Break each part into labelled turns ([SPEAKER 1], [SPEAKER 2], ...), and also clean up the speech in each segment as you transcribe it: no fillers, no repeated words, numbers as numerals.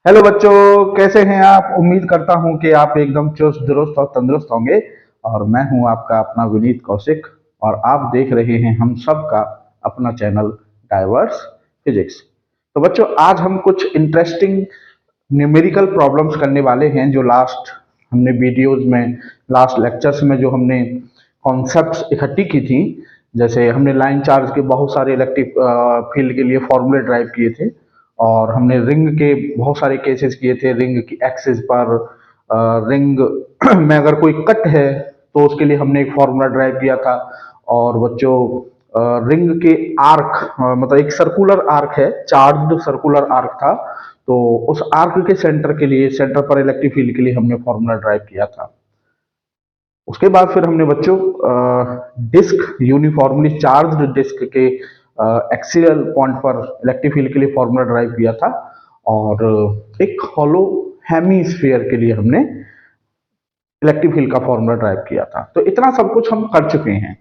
[SPEAKER 1] Hello बच्चों, कैसे हैं आप। उम्मीद करता हूं कि आप एकदम चुस्त दुरुस्त और तंदुरुस्त होंगे। और मैं हूं आपका अपना विनीत कौशिक, और आप देख रहे हैं हम सब का अपना चैनल डाइवर्स फिजिक्स। तो बच्चों, आज हम कुछ इंटरेस्टिंग न्यूमेरिकल प्रॉब्लम्स करने वाले हैं, जो लास्ट हमने वीडियोस में, लास्ट लेक्चर्स में जो हमने कॉन्सेप्ट्स इकट्ठी की थी। जैसे हमने लाइन चार्ज के बहुत सारे इलेक्ट्रिक फील्ड के लिए फॉर्मूले ड्राइव किए थे, और हमने रिंग के बहुत सारे केसेस किए थे। रिंग की एक्सिस पर रिंग में अगर कोई कट है तो उसके लिए हमने एक फॉर्मूला ड्राइव किया था। और बच्चों, रिंग के आर्क, मतलब एक सर्कुलर आर्क है, चार्ज्ड सर्कुलर आर्क था, तो उस आर्क के सेंटर के लिए, सेंटर पर इलेक्ट्रिक फील्ड के लिए हमने फॉर्मूला ड्राइव किया था। उसके बाद फिर हमने बच्चों डिस्क, यूनिफॉर्मली चार्ज्ड डिस्क के एक्सियल पॉइंट पर इलेक्ट्रिक फील्ड के लिए फॉर्मूला ड्राइव किया था। और एक हॉलो हेमीस्फीयर के लिए हमने इलेक्ट्रिक फील्ड का फॉर्मूला ड्राइव किया था। तो इतना सब कुछ हम कर चुके हैं।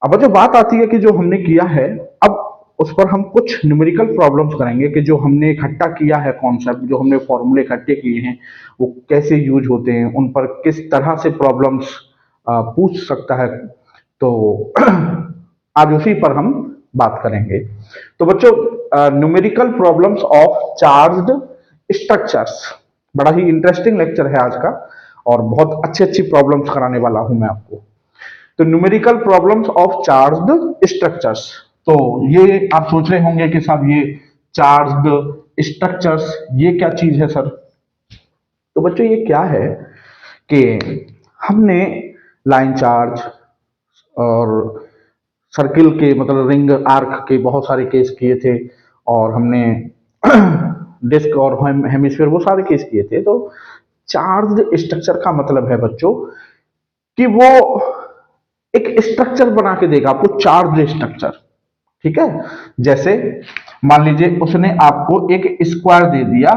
[SPEAKER 1] अब जो बात आती है कि जो हमने किया है, अब उस पर हम कुछ न्यूमेरिकल प्रॉब्लम्स करेंगे कि जो हमने इकट्ठा किया है कॉन्सेप्ट, जो हमने फॉर्मूले इकट्ठे किए हैं, वो कैसे यूज होते हैं, उन पर किस तरह से प्रॉब्लम्स पूछ सकता है। तो आज उसी पर हम बात करेंगे। तो बच्चों, numerical problems of charged structures, बड़ा ही इंटरेस्टिंग लेक्चर है आज का, और बहुत अच्छी अच्छी प्रॉब्लम्स कराने वाला हूं मैं आपको। तो numerical problems of charged structures. तो ये आप सोच रहे होंगे कि साहब ये चार्ज्ड स्ट्रक्चर्स ये क्या चीज है सर। तो बच्चों, ये क्या है कि हमने लाइन चार्ज और सर्किल के, मतलब रिंग आर्क के बहुत सारे केस किए थे, और हमने डिस्क और हेमिस्फीयर वो सारे केस किए थे। तो चार्ज्ड स्ट्रक्चर का मतलब है बच्चों कि वो एक स्ट्रक्चर बना के देगा आपको, चार्ज स्ट्रक्चर। ठीक है। जैसे मान लीजिए उसने आपको एक स्क्वायर दे दिया,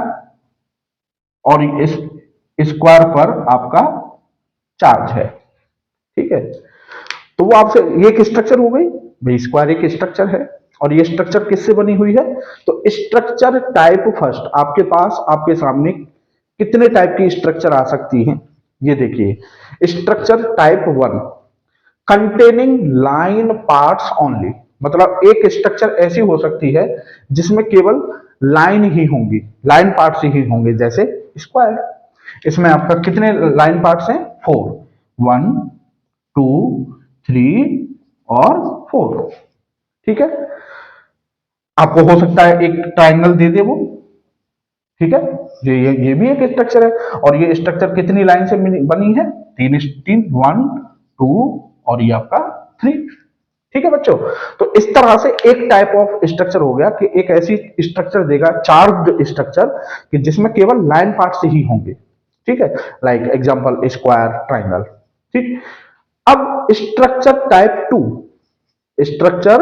[SPEAKER 1] और इस स्क्वायर पर आपका चार्ज है। ठीक है। तो वो आपसे, ये एक स्ट्रक्चर हो गई भाई, स्क्वायर एक स्ट्रक्चर है। और ये स्ट्रक्चर किससे बनी हुई है? तो स्ट्रक्चर टाइप फर्स्ट, आपके पास, आपके सामने कितने टाइप की स्ट्रक्चर आ सकती हैं, ये देखिए। Structure type one, containing line parts only, मतलब एक स्ट्रक्चर ऐसी हो सकती है जिसमें केवल लाइन ही होंगी, लाइन पार्ट्स ही होंगे, जैसे स्क्वायर। इसमें आपका कितने लाइन पार्ट्स हैं? 4, 1, 2, 3 और 4। ठीक है। आपको हो सकता है एक ट्राइंगल दे दे वो। ठीक है। ये भी एक स्ट्रक्चर है। और ये स्ट्रक्चर कितनी लाइन से बनी है? तीन तीन, 1, 2 और ये आपका 3। ठीक है बच्चों। तो इस तरह से एक टाइप ऑफ स्ट्रक्चर हो गया कि एक ऐसी स्ट्रक्चर देगा, चार्ज्ड स्ट्रक्चर, कि जिसमें केवल लाइन पार्ट्स ही होंगे। ठीक है। Like example square, triangle. ठीक। अब structure type two, structure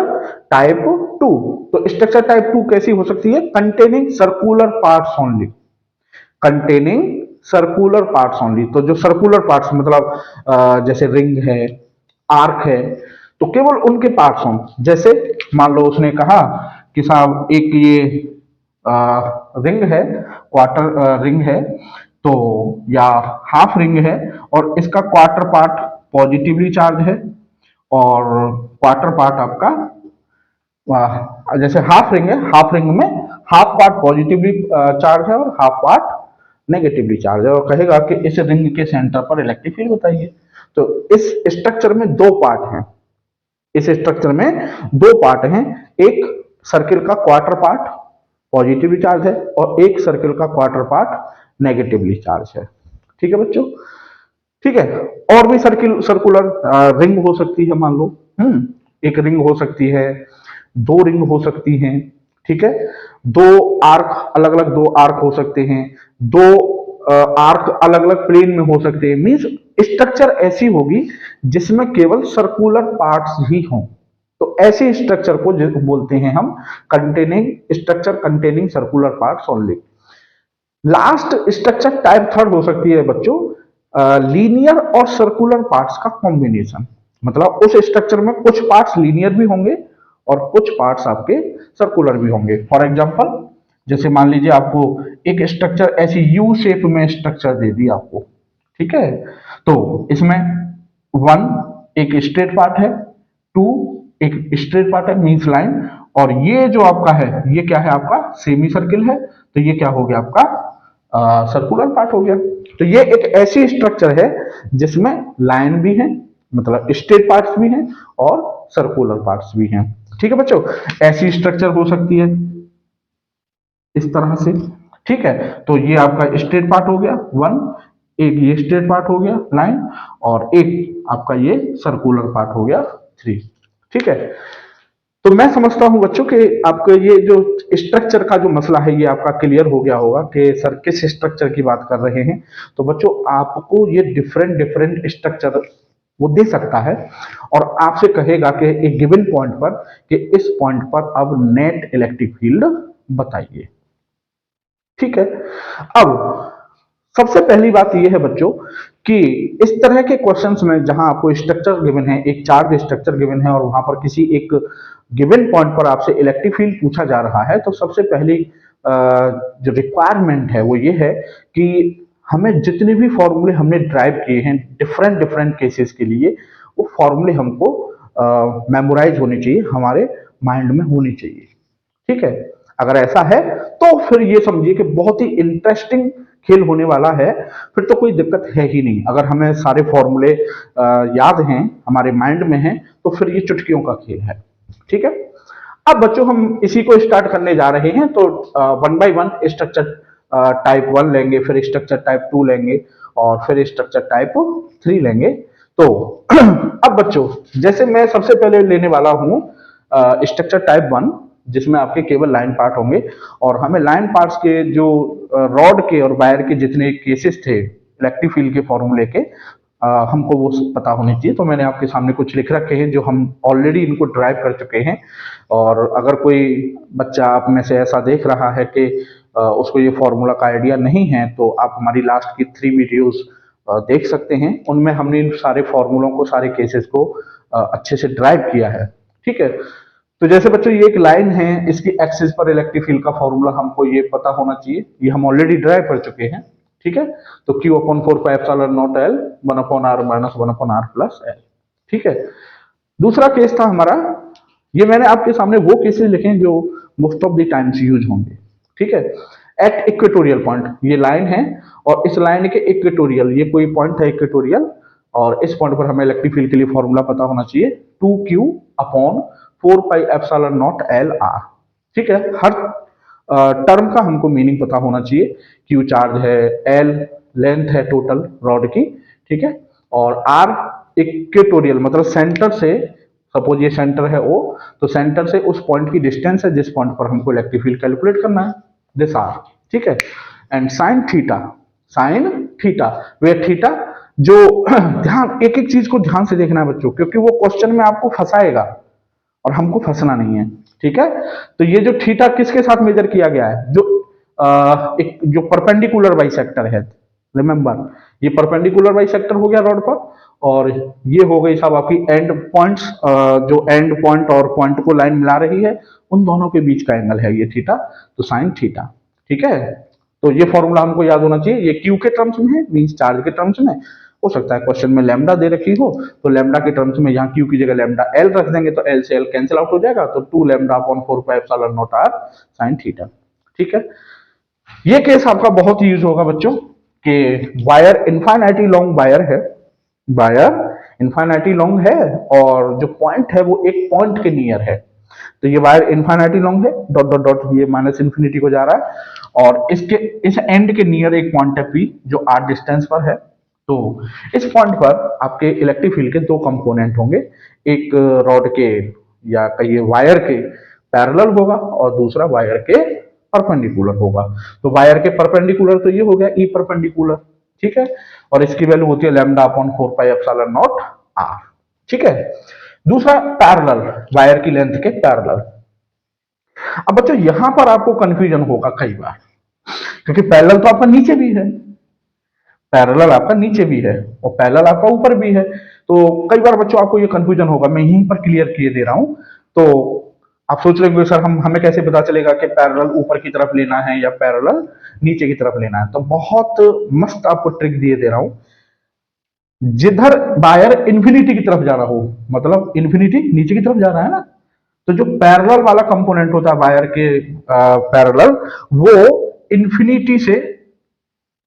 [SPEAKER 1] type two. तो स्ट्रक्चर टाइप टू कैसी हो सकती है? Containing circular parts only, containing circular parts only. तो जो सर्कुलर पार्ट्स, मतलब जैसे रिंग है, आर्क है, तो केवल उनके पार्ट्स हों। जैसे मान लो उसने कहा कि साहब एक ये रिंग है, क्वार्टर रिंग है, तो या हाफ रिंग है, और इसका क्वार्टर पार्ट पॉजिटिवली चार्ज है, और क्वार्टर पार्ट आपका, जैसे हाफ रिंग है, हाफ रिंग में हाफ पार्ट पॉजिटिवली चार्ज है और हाफ पार्ट नेगेटिवली चार्ज है, और कहेगा कि इस रिंग के सेंटर पर इलेक्ट्रिक फील्ड बताइए। तो इस स्ट्रक्चर में दो पार्ट हैं, इस स्ट्रक्चर में दो पार्ट हैं। एक सर्किल का क्वार्टर पार्ट पॉजिटिवली चार्ज है, और एक सर्किल का क्वार्टर पार्ट नेगेटिवली चार्ज है। ठीक है बच्चों। ठीक है। और भी सर्किल, सर्कुलर रिंग हो सकती है, मान लो। एक रिंग हो सकती है, दो रिंग हो सकती हैं। ठीक है। दो आर्क, अलग अलग दो आर्क हो सकते हैं, दो आर्क अलग अलग प्लेन में हो सकते हैं। मींस स्ट्रक्चर ऐसी होगी जिसमें केवल सर्कुलर पार्ट्स ही हों। तो ऐसे स्ट्रक्चर को बोलते हैं हम containing, structure containing circular parts only. Last structure type third हो सकती है बच्चों, लीनियर और सर्कुलर पार्ट्स का कॉम्बिनेशन। मतलब उस स्ट्रक्चर में कुछ पार्ट्स लीनियर भी होंगे और कुछ पार्ट्स आपके सर्कुलर भी होंगे। फॉर एग्जांपल जैसे मान लीजिए आपको एक स्ट्रक्चर ऐसी यू शेप में स्ट्रक्चर दे दी आपको, ठीक है, तो इसमें वन एक स्ट्रेट पार्ट है, टू एक स्ट्रेट पार्ट है मीन्स लाइन, और ये जो आपका है ये क्या है आपका सेमी सर्किल है, तो ये क्या हो गया आपका सर्कुलर पार्ट हो गया। तो ये एक ऐसी स्ट्रक्चर है जिसमें लाइन भी है, मतलब स्ट्रेट पार्ट्स भी हैं और सर्कुलर पार्ट्स भी हैं। ठीक है बच्चों, ऐसी स्ट्रक्चर हो सकती है इस तरह से। ठीक है, तो ये आपका स्ट्रेट पार्ट हो गया वन, एक ये स्ट्रेट पार्ट हो गया लाइन, और एक आपका ये सर्कुलर पार्ट हो गया थ्री। ठीक है, तो मैं समझता हूं बच्चों कि आपको ये जो स्ट्रक्चर का जो मसला है ये आपका क्लियर हो गया होगा कि सर किस स्ट्रक्चर की बात कर रहे हैं। तो बच्चों आपको ये डिफरेंट डिफरेंट स्ट्रक्चर वो दे सकता है और आपसे कहेगा कि एक गिवन पॉइंट पर कि इस पॉइंट पर अब नेट इलेक्ट्रिक फील्ड बताइए। ठीक है, अब सबसे पहली बात यह है बच्चों कि इस तरह के क्वेश्चंस में जहां आपको स्ट्रक्चर गिवन है, एक चार्ज स्ट्रक्चर गिवन है और वहां पर किसी एक गिवन पॉइंट पर आपसे इलेक्ट्रिक फील्ड पूछा जा रहा है, तो सबसे पहली जो रिक्वायरमेंट है वो ये है कि हमें जितने भी फॉर्मूले हमने ड्राइव किए हैं डिफरेंट डिफरेंट केसेस के लिए, वो फॉर्मूले हमको मेमोराइज होने चाहिए, हमारे माइंड में होने चाहिए। ठीक है, अगर ऐसा है तो फिर ये समझिए कि बहुत ही इंटरेस्टिंग खेल होने वाला है, फिर तो कोई दिक्कत है ही नहीं। अगर हमें सारे फॉर्मूले याद हैं, हमारे माइंड में हैं, तो फिर ये चुटकियों का खेल है। ठीक है, अब बच्चों हम इसी को स्टार्ट करने जा रहे हैं, तो one by one structure type one लेंगे, फिर स्ट्रक्चर टाइप टू लेंगे और फिर स्ट्रक्चर टाइप थ्री लेंगे। तो अब बच्चों जैसे मैं सबसे पहले लेने वाला हूं स्ट्रक्चर टाइप वन, जिसमें आपके केवल लाइन पार्ट होंगे, और हमें लाइन पार्ट्स के जो रॉड के और वायर के जितने केसेस थे इलेक्ट्रिक फील्ड के फॉर्मूले के, हमको वो पता होने चाहिए। तो मैंने आपके सामने कुछ लिख रखे हैं जो हम ऑलरेडी इनको ड्राइव कर चुके हैं, और अगर कोई बच्चा आप में से ऐसा देख रहा है कि उसको ये फॉर्मूला का आइडिया नहीं है, तो आप हमारी लास्ट की 3 वीडियोस देख सकते हैं, उनमें हमने इन सारे फॉर्मूलों को, सारे केसेस को अच्छे से ड्राइव किया है। ठीक है, तो जैसे बच्चों ये एक लाइन है, इसकी एक्सिस पर इलेक्ट्रिक फील्ड का फॉर्मूला हमको ये पता होना चाहिए, ये हम ऑलरेडी ड्राइव कर चुके हैं। ठीक है, तो Q upon 4πε0L 1/r minus 1/r plus L. ठीक है, दूसरा केस था हमारा, ये मैंने आपके सामने वो केसेस लिखे हैं जो most of the times use होंगे। ठीक है, एट इक्वेटोरियल पॉइंट, ये लाइन है और इस लाइन के इक्वेटोरियल, ये कोई पॉइंट है इक्वेटोरियल, और इस पॉइंट पर हमें इलेक्ट्रिक फील्ड के लिए फॉर्मूला पता होना चाहिए 2Q अपॉन 4πε0L r। ठीक है, हर टर्म का हमको मीनिंग पता होना चाहिए। Q चार्ज है, L लेंथ है टोटल रॉड की, ठीक है, और R इक्वेटोरियल मतलब सेंटर से, सपोज ये सेंटर है O, तो सेंटर से उस पॉइंट की डिस्टेंस है जिस पॉइंट पर हमको इलेक्ट्रिक फील्ड कैलकुलेट करना है, दिस R। ठीक है, and sine theta, sine theta way theta, जो ध्यान एक एक चीज को ध्यान से देखना है बच्चों, क्योंकि वो क्वेश्चन में आपको फंसाएगा और हमको फंसना नहीं है। ठीक है, तो ये जो थीटा किसके साथ मेजर किया गया है, जो एक जो परपेंडिकुलर बाइसेक्टर है, रिमेंबर ये परपेंडिकुलर बाइसेक्टर हो गया रॉड पर, और ये हो गई सब आपकी एंड पॉइंट्स, जो एंड पॉइंट और पॉइंट को लाइन मिला रही है, उन दोनों के बीच का एंगल है ये थीटा, तो साइन थीटा। ठीक है, तो ये फॉर्मूला हमको याद होना चाहिए, ये क्यू के टर्म्स में है, मींस चार्ज के टर्म्स में। हो सकता है क्वेश्चन में लैम्डा दे रखी हो, तो लैम्डा के टर्म्स में यहाँ क्यू की जगह लैम्डा एल रख देंगे, तो एल से एल कैंसिल आउट हो जाएगा, तो 2 lambda upon 4πε0r sign theta. ठीक है, ये केस आपका बहुत यूज होगा बच्चों कि वायर इनफाइनाइटली लॉन्ग वायर है, वायर इनफाइनाइटली लॉन्ग है और जो पॉइंट है वो एक पॉइंट के नियर है, तो ये वायर इनफाइनाइटली लॉन्ग है, डॉट डॉट डॉट ये माइनस इन्फिनिटी को जा रहा है, और इसके इस एंड के नियर एक पॉइंट है पी जो आर डिस्टेंस पर है। तो इस पॉइंट पर आपके इलेक्ट्रिक फील्ड के दो कंपोनेंट होंगे, एक रॉड के या कहिए वायर के पैरेलल होगा और दूसरा वायर के परपेंडिकुलर होगा। तो वायर के परपेंडिकुलर तो ये हो गया ई परपेंडिकुलर, ठीक है, और इसकी वैल्यू होती है लैम्डा अपॉन 4πε0r। ठीक है, दूसरा पैरेलल, वायर की लेंथ के पैरेलल। अब बच्चों यहां पर आपको कंफ्यूजन होगा कई बार, क्योंकि पैरेलल तो आपका नीचे भी है, पैरेलल आपका नीचे भी है और पैरेलल आपका ऊपर भी है, तो कई बार बच्चों आपको ये कंफ्यूजन होगा, मैं यहीं पर क्लियर किए दे रहा हूं। तो आप सोच रहे होंगे सर हम हमें कैसे पता चलेगा कि पैरेलल ऊपर की तरफ लेना है या पैरेलल नीचे की तरफ लेना है? तो बहुत मस्त आपको ट्रिक दिए दे रहा हूं। जिधर वायर इन्फिनिटी की तरफ जा रहा हो, मतलब इन्फिनिटी नीचे की तरफ जा रहा है ना, तो जो पैरेलल वाला कंपोनेंट होता है वायर के पैरेलल, वो इन्फिनिटी से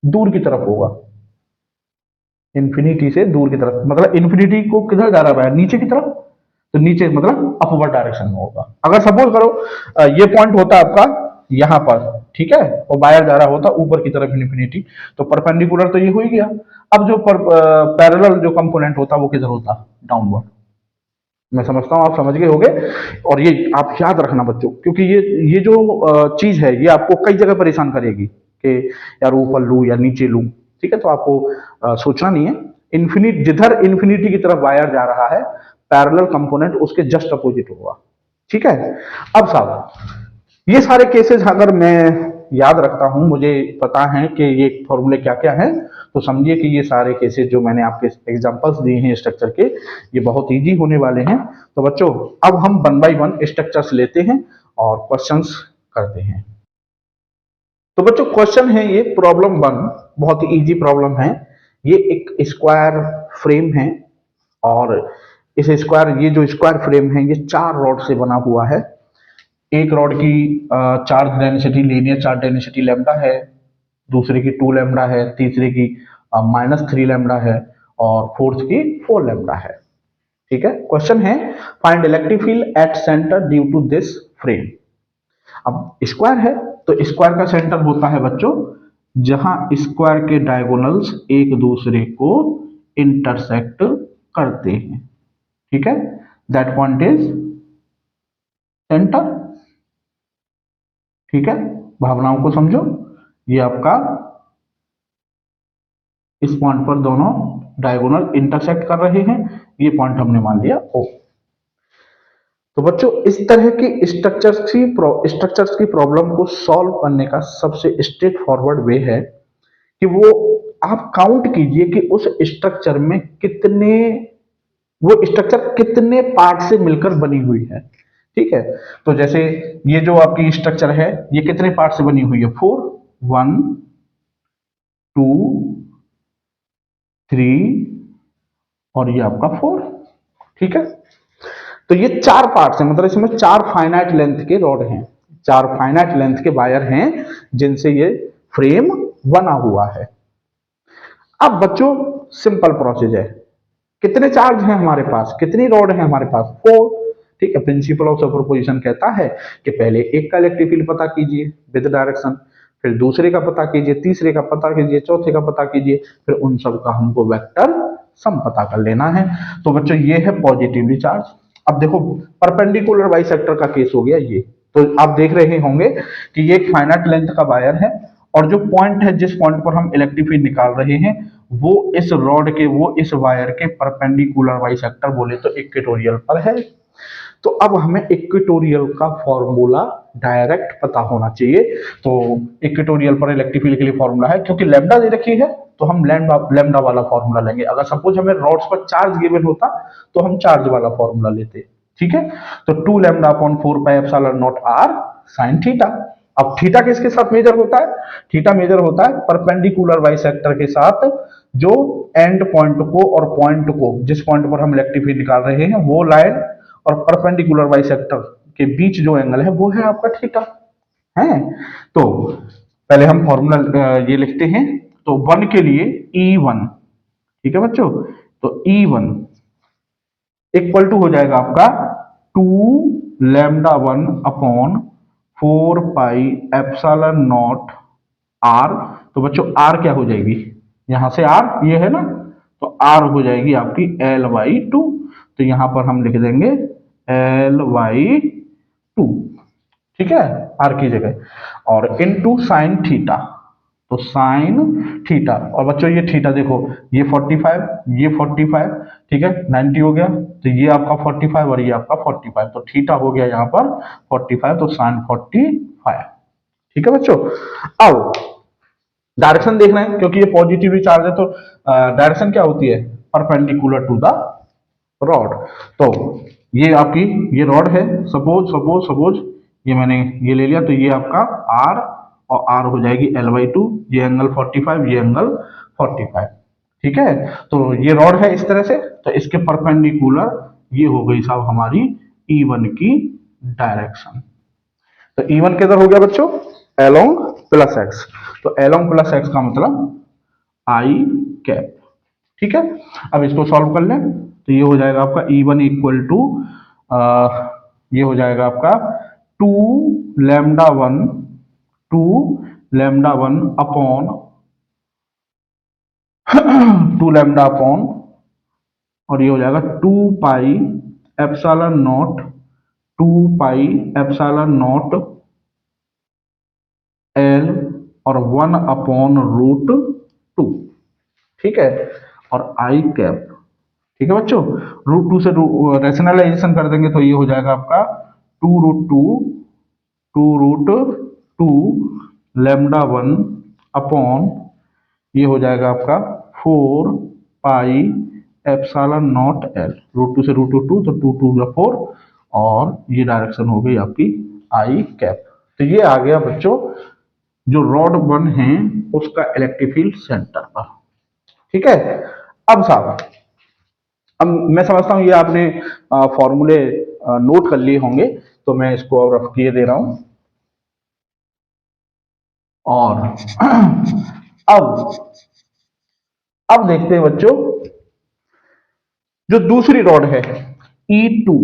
[SPEAKER 1] दूर की तरफ होगा। इन्फिनिटी से दूर की तरफ मतलब इन्फिनिटी को किधर जा रहा है, नीचे की तरफ, तो नीचे मतलब अपवर्ड डायरेक्शन में होगा। अगर सपोज करो ये पॉइंट होता है आपका यहां पर, ठीक है, और वायर जा रहा होता ऊपर की तरफ इन्फिनिटी, तो परपेंडिकुलर तो ये हो ही गया। अब जो पैरेलल जो कंपोनेंट होता वो किधर होता, डाउनवर्ड। मैं समझता हूं आप समझ गए होंगे। और ये आप याद रखना बच्चों, क्योंकि ये जो चीज है ये आपको कई जगह परेशान करेगी कि यार ऊपर लूं या नीचे लूं। ठीक है, तो आपको सोचना नहीं है। इन्फिनिट जिधर इन्फिनिटी की तरफ वायर जा रहा है, पैरेलल कंपोनेंट उसके जस्ट अपोजिट होगा। ठीक है। अब साहब ये सारे केसेस अगर मैं याद रखता हूं, मुझे पता है कि ये फॉर्मूले क्या क्या हैं, तो समझिए कि ये सारे केसेस जो मैंने आपके एग्जांपल्स दिए हैं स्ट्रक्चर के, ये बहुत इजी होने वाले हैं। तो बच्चों अब हम वन बाय वन स्ट्रक्चर्स लेते हैं और क्वेश्चंस करते हैं। तो बच्चों क्वेश्चन है ये प्रॉब्लम वन, बहुत ही इजी प्रॉब्लम है। ये एक स्क्वायर फ्रेम है और इस स्क्वायर ये जो स्क्वायर फ्रेम है ये चार रॉड से बना हुआ है। एक रॉड की charge density linear charge density lambda है, दूसरे की 2 लैम्डा है, तीसरे की -3 लैम्डा है और फोर्थ की 4 लैम्डा है। ठीक है। क्वेश्चन है find electric field at centre due to this frame. अब स्क्वायर है तो स्क्वायर का सेंटर होता है बच्चों जहां स्क्वायर के डायगोनल्स एक दूसरे को इंटरसेक्ट करते हैं। ठीक है, दैट पॉइंट इज सेंटर। ठीक है, भावनाओं को समझो। ये आपका इस पॉइंट पर दोनों डायगोनल इंटरसेक्ट कर रहे हैं, ये पॉइंट हमने मान लिया ओ। तो बच्चों इस तरह की स्ट्रक्चर्स की प्रॉब्लम को सॉल्व करने का सबसे स्ट्रेट फॉरवर्ड वे है कि वो आप काउंट कीजिए कि उस स्ट्रक्चर में कितने वो स्ट्रक्चर कितने पार्ट से मिलकर बनी हुई है। ठीक है, तो जैसे ये जो आपकी स्ट्रक्चर है ये कितने पार्ट से बनी हुई है, 4, 1, 2, 3 और ये आपका 4। ठीक है, तो ये चार पार्ट्स हैं, मतलब इसमें चार फाइनाइट लेंथ के रॉड हैं, चार फाइनाइट लेंथ के वायर हैं जिनसे ये फ्रेम बना हुआ है। अब बच्चों सिंपल प्रोसेस है, कितने चार्ज हैं हमारे पास, कितनी रॉड है हमारे पास, 4। ठीक है, प्रिंसिपल ऑफ सुपरपोजिशन कहता है कि पहले एक का इलेक्ट्रिक फील्ड पता कीजिए विद डायरेक्शन, फिर दूसरे का पता कीजिए, तीसरे का पता कीजिए, चौथे का पता कीजिए, फिर उन सब का हमको वेक्टर सम पता कर लेना है। तो बच्चों ये है पॉजिटिवली चार्ज। अब देखो परपेंडिकुलर बाइसेक्टर का केस हो गया ये, तो आप देख रहे होंगे कि ये एक फाइनाइट लेंथ का वायर है और जो पॉइंट है जिस पॉइंट पर हम इलेक्ट्रिक फील्ड निकाल रहे हैं वो इस रॉड के वो इस वायर के परपेंडिकुलर बाइसेक्टर बोले तो इक्वेटोरियल पर है। तो अब हमें इक्वेटोरियल का फॉर्मूला डायरेक्ट पता होना चाहिए। तो इक्वेटोरियल पर इलेक्ट्रिक फील्ड के लिए फॉर्मूला है, क्योंकि लैम्डा दे रखी है तो हम लैम्डा लैम्डा वाला फॉर्मूला लेंगे। अगर सपोज हमें रॉड्स पर चार्ज गिवन होता तो हम चार्ज वाला फॉर्मूला लेते। ठीक है, तो 2 lambda upon 4 pi epsilon not R sine theta. अब थीटा किसके साथ मेजर होता है, थीटा मेजर होता है परपेंडिकुलर बाइसेक्टर के साथ, जो एंड पॉइंट को और पॉइंट को जिस पॉइंट पर हम इलेक्ट्रिक फील्ड निकाल रहे हैं वो लाइन और परपेंडिकुलर बाइसेक्टर के बीच जो एंगल है वो है आपका थीटा है। तो पहले हम फॉर्मूला ये लिखते हैं। तो वन के लिए E1, ठीक है बच्चों, तो E1 इक्वल टू हो जाएगा आपका 2 λ1 upon 4 pi epsilon not are. तो बच्चों आर क्या हो जाएगी, यहां से आर ये है ना, तो आर हो जाएगी आपकी L/2। तो यहां पर हम लिख देंगे L/2। ठीक है, आर की जगह, और इनटू साइन थीटा, तो साइन थीटा। और बच्चों ये थीटा देखो, ये 45 ये 45, ठीक है 90 हो गया, तो ये आपका 45 और ये आपका 45, तो थीटा हो गया यहाँ पर 45, तो साइन 45। ठीक है बच्चों, अब डायरेक्शन देखना है क्योंकि ये पॉजिटिवली चार्ज है, तो डायरेक्शन क्या होती है, परपेंडिकुलर टू द रॉड। तो ये आपकी ये रॉड है, सपोज सपोज सपोज ये मैंने ये ले लिया, तो ये आपका आर और आर हो जाएगी L/2, ये एंगल 45, ये एंगल 45। ठीक है, तो ये रॉड है इस तरह से, तो इसके परपेंडिकुलर ये हो गई साहब हमारी E1 की डायरेक्शन। तो E1 किधर हो गया बच्चों, एलोंग प्लस एक्स। तो एलोंग प्लस एक्स का मतलब आई कैप। ठीक है, अब इसको सॉल्व कर लें, तो ये हो जाएगा आपका E1 इक्वल टू ये हो जाएगा आपका 2λ1 2λ1 अपॉन 2λ अपॉन, और ये हो जाएगा 2 पाई एप्सिलॉन नॉट एल और 1/√2। ठीक है, और आई कैप। ठीक है बच्चों, √2 से रेशनलाइजेशन कर देंगे तो ये हो जाएगा आपका 2√2 अपॉन ये हो जाएगा आपका 4 पाई एप्सिलॉन नॉट एल। √2 से √2 तो 2 2 4, और ये डायरेक्शन हो गई आपकी आई कैप। तो ये आ गया बच्चों जो रॉड 1 है उसका इलेक्ट्रिक फील्ड सेंटर पर। ठीक है, अब साहब अब मैं समझता हूं ये आपने फॉर्मूले नोट कर लिए होंगे, तो मैं इसको और रफ किए दे रहा हूं। और अब अब देखते हैं बच्चों, जो दूसरी रॉड है E2,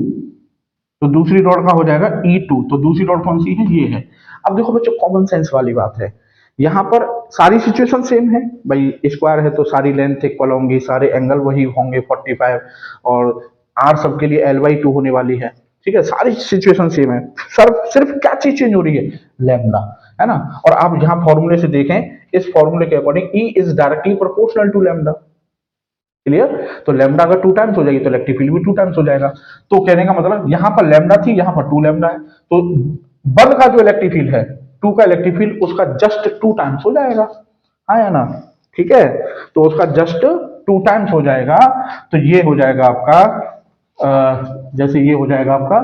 [SPEAKER 1] तो दूसरी रॉड का हो जाएगा E2। तो दूसरी रॉड कौन सी है, ये है। अब देखो बच्चों, कॉमन सेंस वाली बात है, यहां पर सारी सिचुएशन सेम है भाई, स्क्वायर है तो सारी लेंथ इक्वल होंगी, सारे एंगल वही होंगे 45, और आर सबके लिए L/2 होने वाली है। ठीक है, सारी सिचुएशन सेम है, सिर्फ सिर्फ क्या चीज चेंज हो रही है, लैम्डा, है ना। और आप यहाँ फॉर्मूले से देखें, इस फॉर्मूले के according E is directly proportional to lambda. Clear, तो लैम्डा अगर 2 टाइम्स हो जाएगी तो इलेक्ट्रिक फील्ड भी 2 टाइम्स हो जाएगा। तो कहने का मतलब यहां पर लैम्डा थी, यहां पर 2 लैम्डा है, तो बल का जो इलेक्ट्रिक फील्ड है 2 का इलेक्ट्रिक फील्ड उसका जस्ट 2 टाइम्स हो जाएगा, हाँ या ना। ठीक है, तो उसका जस्ट 2 टाइम्स हो जाएगा। तो ये हो जाएगा आपका जैसे ये हो जाएगा आपका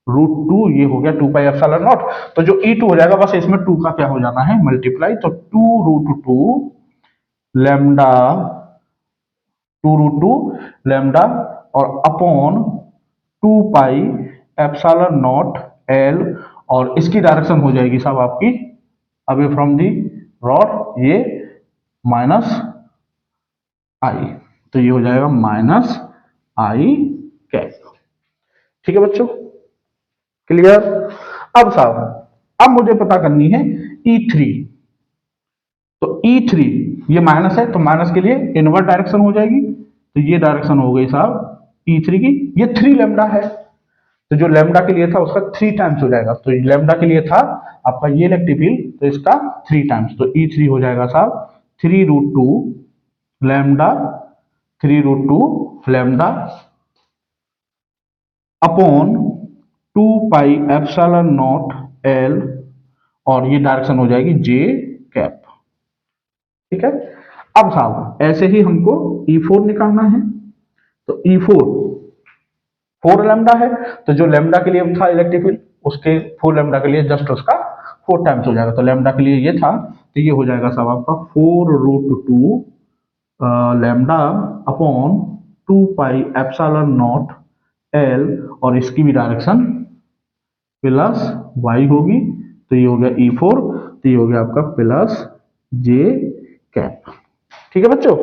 [SPEAKER 1] √2, ये हो गया 2 पाई एप्सिलॉन नॉट। तो जो E2 हो जाएगा, बस इसमें 2 का क्या हो जाना है, मल्टीप्लाई। तो 2 √2 लैम्डा 2 √2 लैम्डा और upon 2 pi epsilon naught L, और इसकी डायरेक्शन हो जाएगी साहब आपकी अवे फ्रॉम दी रॉड, ये माइनस आई। तो ये हो जाएगा माइनस आई कैप। ठीक है बच्चों, क्लियर। अब साहब अब मुझे पता करनी है E3। तो E3 ये माइनस है, तो माइनस के लिए इनवर्ट डायरेक्शन हो जाएगी, तो ये डायरेक्शन हो गई साहब E3 की। ये 3 लैम्डा है, तो जो लैम्डा के लिए था उसका 3 टाइम्स हो जाएगा। तो लैम्डा के लिए था आपका ये इलेक्ट्रिक फील्ड, तो इसका 3 टाइम्स, तो E3 हो जाएगा साहब 3√2 lambda 3√2 lambda upon 2 pi epsilon naught L, और ये डायरेक्शन हो जाएगी जे कैप। ठीक है, अब साहब ऐसे ही हमको E4 निकालना है। तो E4 4 लैम्डा है, तो जो लैम्डा के लिए था इलेक्ट्रिक फील्ड उसके 4 लैम्डा के लिए जस्ट उसका 4 टाइम्स हो जाएगा। तो लैम्डा के लिए ये था, तो ये हो जाएगा साहब आपका 4√2 lambda upon 2 pi epsilon naught L, और इसकी भी डायरेक्शन प्लस वाई होगी। तो ये हो गया E4, तो ये हो गया आपका प्लस जे कैप। ठीक है बच्चों,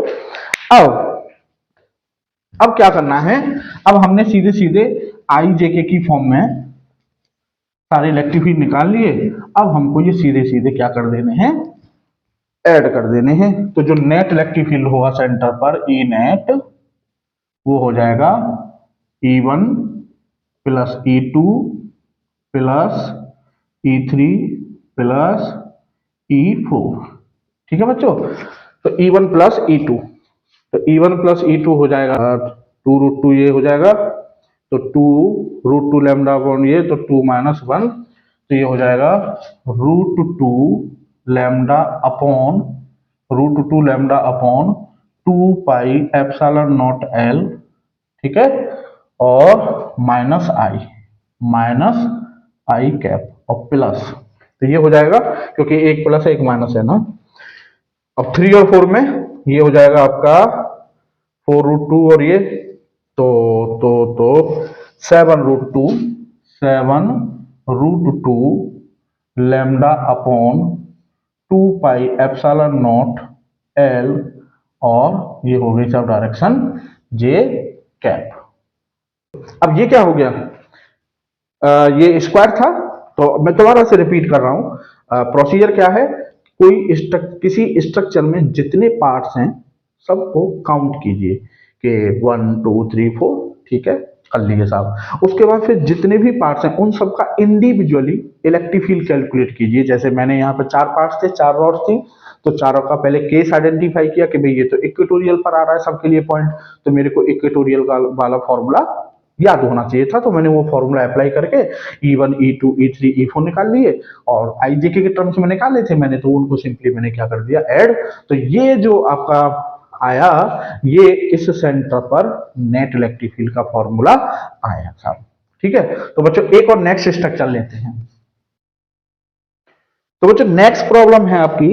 [SPEAKER 1] अब क्या करना है, अब हमने सीधे सीधे आई जे के की फॉर्म में सारे इलेक्ट्रिक फील्ड निकाल लिए। अब हमको ये सीधे सीधे क्या कर देने हैं, ऐड कर देने हैं। तो जो नेट इलेक्ट्रिक फील्ड होगा सेंटर पर ई नेट, वो हो जाएगा E1 plus E2 plus E3 plus E4। ठीक है बच्चों, तो E1 प्लस E2, तो E1 प्लस E2 हो जाएगा 2√2, ये हो जाएगा, तो 2√2 लैम्डा अपॉन ये, तो 2 माइनस 1, तो ये हो जाएगा √2 lambda upon √2 lambda upon 2 pi epsilon naught L. ठीक है, और माइनस आई कैप और प्लस, तो ये हो जाएगा क्योंकि एक प्लस है एक माइनस है ना। अब 3 और 4 में ये हो जाएगा आपका 4√2 और ये तो 7√2 7√2 lambda upon 2 pi epsilon naught L, और ये हो गई सब डायरेक्शन जे कैप। अब ये क्या हो गया, ये स्क्वायर था, तो मैं दोबारा से रिपीट कर रहा हूं। प्रोसीजर क्या है, किसी स्ट्रक्चर में जितने पार्ट्स हैं सबको काउंट कीजिए कि 1 2 3 4, ठीक है, कर लीजिए साहब। उसके बाद फिर जितने भी पार्ट्स हैं उन सबका इंडिविजुअली इलेक्ट्रिक फील्ड कैलकुलेट कीजिए। जैसे मैंने यहाँ पे 4 पार्ट्स थे, 4 रॉड्स थी, तो चारों का पहले केस आइडेंटिफाई किया कि भाई ये तो इक्वेटोरियल पर आ रहा है सबके लिए पॉइंट, तो मेरे को इक्वेटोरियल वाला फॉर्मूला याद होना चाहिए था, तो मैंने वो फॉर्मूला अप्लाई करके E1 E2 E3 E4 निकाल लिए, और आईजेके के टर्म्स में निकाले थे मैंने, तो उनको सिंपली मैंने क्या कर दिया, ऐड। तो ये जो आपका आया, ये इस सेंटर पर नेट इलेक्ट्रिक फील्ड का फॉर्मूला आया था। ठीक है, तो बच्चों एक और नेक्स्ट स्ट्रक्चर लेते हैं। तो बच्चों नेक्स्ट प्रॉब्लम है आपकी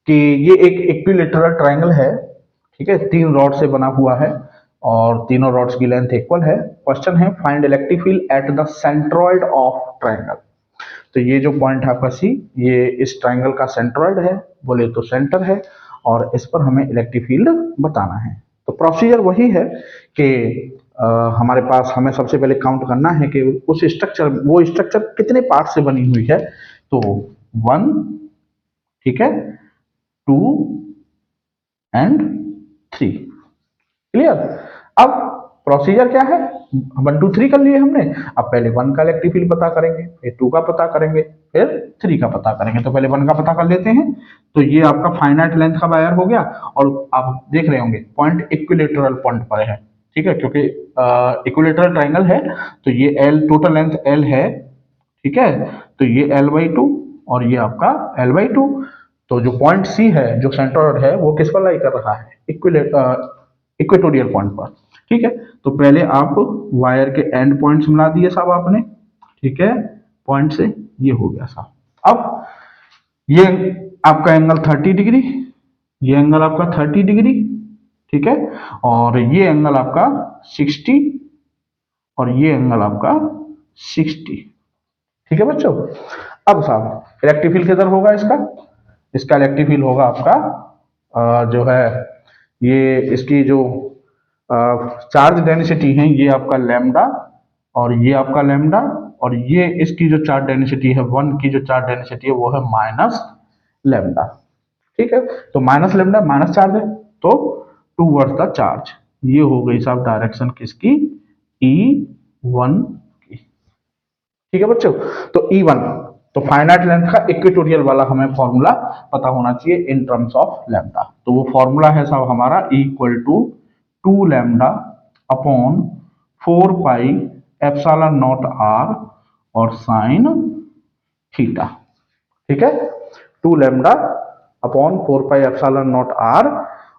[SPEAKER 1] कि ये एक इक्विलेटरल ट्रायंगल है, ठीक है, 3 रॉड से बना हुआ है और तीनों रॉड्स की लेंथ इक्वल है। क्वेश्चन है find electric field at the centroid of triangle. तो ये जो पॉइंट है आपका सी, ये इस ट्रायंगल का सेंट्रॉइड है, बोले तो सेंटर है, और इस पर हमें इलेक्ट्रिक फील्ड बताना है। तो प्रोसीजर वही है कि हमारे पास हमें सबसे पहले काउंट करना है कि वो स्ट्रक्चर कितने पार्ट से बनी हुई है। तो 1, ठीक है, 2 एंड 3, क्लियर। अब प्रोसीजर क्या है, 1 2 3 कर लिए हमने, अब पहले 1 का इलेक्ट्रिक फील्ड पता करेंगे, फिर 2 का पता करेंगे, फिर 3 का पता करेंगे। तो पहले 1 का पता कर लेते हैं। तो ये आपका फाइनाइट लेंथ का वायर हो गया, और आप देख रहे होंगे पॉइंट इक्विलेटरल पॉइंट पर है, ठीक है, क्योंकि इक्विलेटरल ट्राइंगल है, तो ये एल टोटल लेंथ एल है, ठीक है, तो ये L/2 और ये आपका L/2। तो जो पॉइंट सी है, जो सेंटर है, वो किस पर लाई कर रहा है, इक्वेटोरियल पॉइंट पर, ठीक है। तो पहले आप वायर के एंड पॉइंट्स मिला दिए साहब आपने, ठीक है, पॉइंट से ये हो गया साहब। अब ये आपका एंगल 30 डिग्री, ये एंगल आपका 30 डिग्री, ठीक है, और ये एंगल आपका 60, और ये एंगल आपका 60, ठीक है बच्चों। अब साहब इलेक्ट्रिक फील्ड किधर होगा इसका, इसका इलेक्ट्रिक फील्ड होगा आपका जो है, ये इसकी जो चार्ज डेंसिटी है, ये आपका लैम्डा, और ये आपका लैम्डा, और ये इसकी जो चार्ज डेंसिटी है, 1 की जो चार्ज डेंसिटी है वो है माइनस लैम्डा, ठीक है। तो माइनस लैम्डा माइनस चार्ज है, तो टूवर्ड्स द चार्ज, ये हो गई साहब डायरेक्शन किसकी, E1 की, ठीक है बच्चों। तो E1, तो फाइनाइट लेंथ का इक्वेटोरियल वाला हमें फॉर्मूला पता होना चाहिए इन टर्म्स ऑफ लैम्डा। तो वो फॉर्मूला है साहब हमारा equal to 2 lambda upon 4 pi epsilon not R और साइन थीटा, ठीक है, 2 lambda upon 4 pi epsilon not R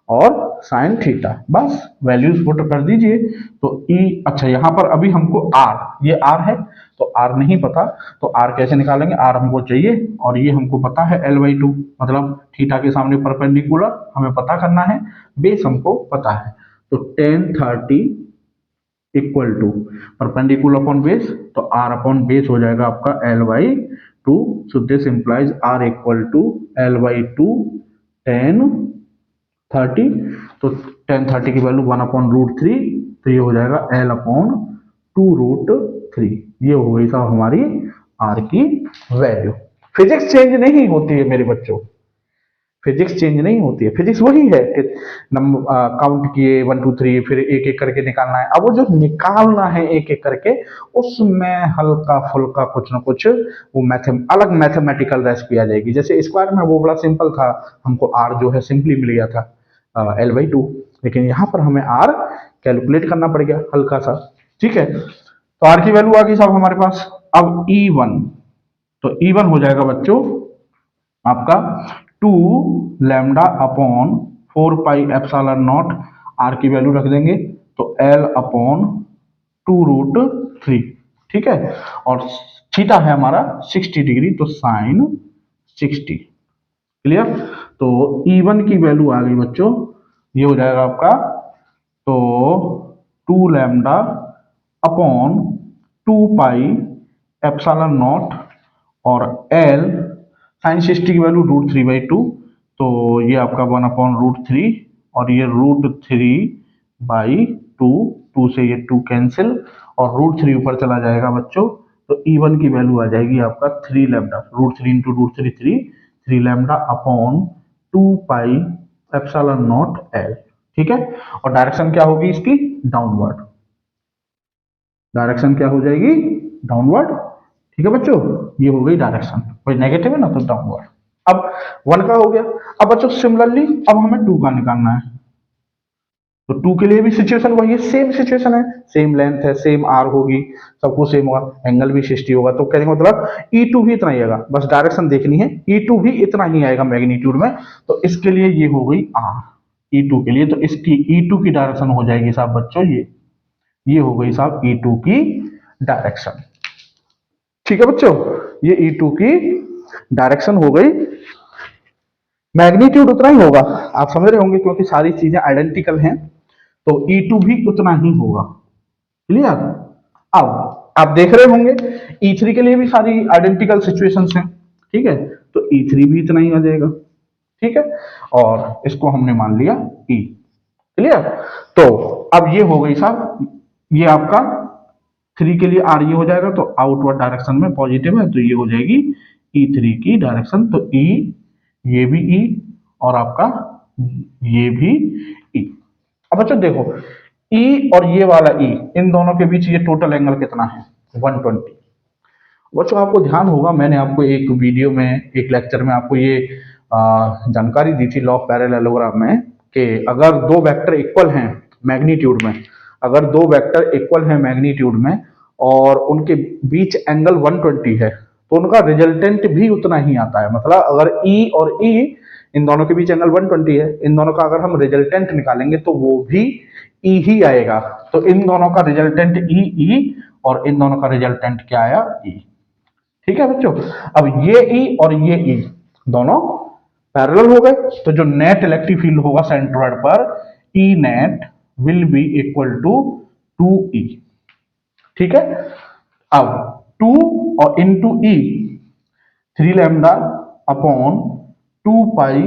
[SPEAKER 1] और साइन थीटा, बस वैल्यूज पुट कर दीजिए। तो ई, अच्छा यहाँ पर अभी हमको आर, ये आर है, तो आर नहीं पता, तो आर कैसे निकालेंगे, आर हमको चाहिए, और ये हमको पता है L/2, मतलब थीटा के सामने परपेंडिकुलर हमें पता करना है, बेस हमको पता है। तो tan 30 equal to perpendicular upon base, तो आर अपॉन बेस हो जाएगा आपका L/2। So this implies R equal to L/2 tan 30। तो tan 30 की वैल्यू 1/√3, तो ये हो जाएगा L/2√3। ये हो गई साहब हमारी आर की वैल्यू। फिजिक्स चेंज नहीं होती है मेरे बच्चों, फिजिक्स चेंज नहीं होती है, फिजिक्स वही है कि नंबर काउंट किए 1 2 3, फिर एक एक करके निकालना है। अब वो जो निकालना है एक एक करके, उसमें हल्का फुल्का कुछ ना कुछ वो अलग मैथमेटिकल रेसिपी आ जाएगी। जैसे स्क्वायर में वो बड़ा सिंपल था, हमको आर जो है सिंपली मिल गया था L/2, लेकिन यहाँ पर हमें आर कैलकुलेट करना पड़ गया हल्का सा, ठीक है। तो आर की वैल्यू आ गई साहब हमारे पास। अब E1, तो E1 हो जाएगा बच्चों आपका 2 lambda upon 4 pi epsilon not, R की वैल्यू रख देंगे, तो L अपॉन 2√3, ठीक है। और थीटा है हमारा 60 डिग्री, तो साइन 60, क्लियर। तो E1 की वैल्यू आ गई बच्चों, ये हो जाएगा आपका तो 2 lambda upon 2 pi epsilon not, और L साइन 60 की वैल्यू √3/2, तो ये आपका 1/√3, और ये √3/2, 2 से ये 2 कैंसिल, और √3 ऊपर चला जाएगा बच्चों, तो E1 की वैल्यू आ जाएगी आपका 3 lambda, √3 into √3 3 lambda upon 2 pi epsilon naught L, ठीक है। और डायरेक्शन क्या होगी इसकी, डाउनवर्ड, डायरेक्शन क्या हो जाएगी, डाउनवर्ड, ठीक है बच्चों। ये हो गई डायरेक्शन, कोई नेगेटिव है ना तो डाउनवर्ड। अब 1 का हो गया। अब बच्चों सिमिलरली अब हमें 2 का निकालना है, तो 2 के लिए भी सिचुएशन वही है, सेम सिचुएशन है, सेम लेंथ है, सेम आर होगी, सब कुछ सेम होगा, एंगल भी 60 होगा, तो कहने का मतलब E2 भी इतना ही आएगा, बस डायरेक्शन देखनी है, E2 भी इतना ही आएगा मैग्नीट्यूड में, तो इसके लिए ये हो गई आर E2 के लिए, तो इसकी E2 की डायरेक्शन हो जाएगी साहब बच्चों ये हो गई साहब E2 की डायरेक्शन, ठीक है बच्चों। ये E2 की डायरेक्शन हो गई, मैग्नीट्यूड उतना ही होगा, आप समझ रहे होंगे क्योंकि सारी चीजें आइडेंटिकल हैं, तो E2 भी उतना ही होगा, क्लियर। अब आप देख रहे होंगे E3 के लिए भी सारी आइडेंटिकल सिचुएशंस हैं, ठीक है, तो E3 भी इतना ही आ जाएगा, ठीक है, और इसको हमने मान लिया E, क्लियर। तो अब ये हो गई साहब, ये आपका 3 के लिए आर ये हो जाएगा, तो आउटवर्ड डायरेक्शन में पॉजिटिव है, तो ये हो जाएगी E3 की डायरेक्शन, तो E, ये भी E, और आपका ये भी E। अब बच्चों देखो E और ये वाला E, इन दोनों के बीच ये टोटल एंगल कितना है, 120। बच्चों आपको ध्यान होगा, मैंने आपको एक वीडियो में, एक लेक्चर में आपको ये जानकारी दी थी लॉ ऑफ पैरेललोग्राम में, कि अगर दो वेक्टर इक्वल हैं मैग्नीट्यूड में, अगर दो वेक्टर इक्वल हैं मैग्नीट्यूड में और उनके बीच एंगल 120 है, तो उनका रिजल्टेंट भी उतना ही आता है। मतलब अगर E और E, इन दोनों के बीच एंगल 120 है, इन दोनों का अगर हम रिजल्टेंट निकालेंगे तो वो भी E ही आएगा, तो इन दोनों का रिजल्टेंट E और इन दोनों का रिजल्टेंट क्या आया, E, ठीक है बच्चों। अब ये E और ये E दोनों पैरेलल हो गए, तो जो नेट इलेक्ट्रिक फील्ड होगा सेंट्रॉइड पर, E net will be equal to 2E, ठीक है। अब 2 और into E 3 lambda upon 2 pi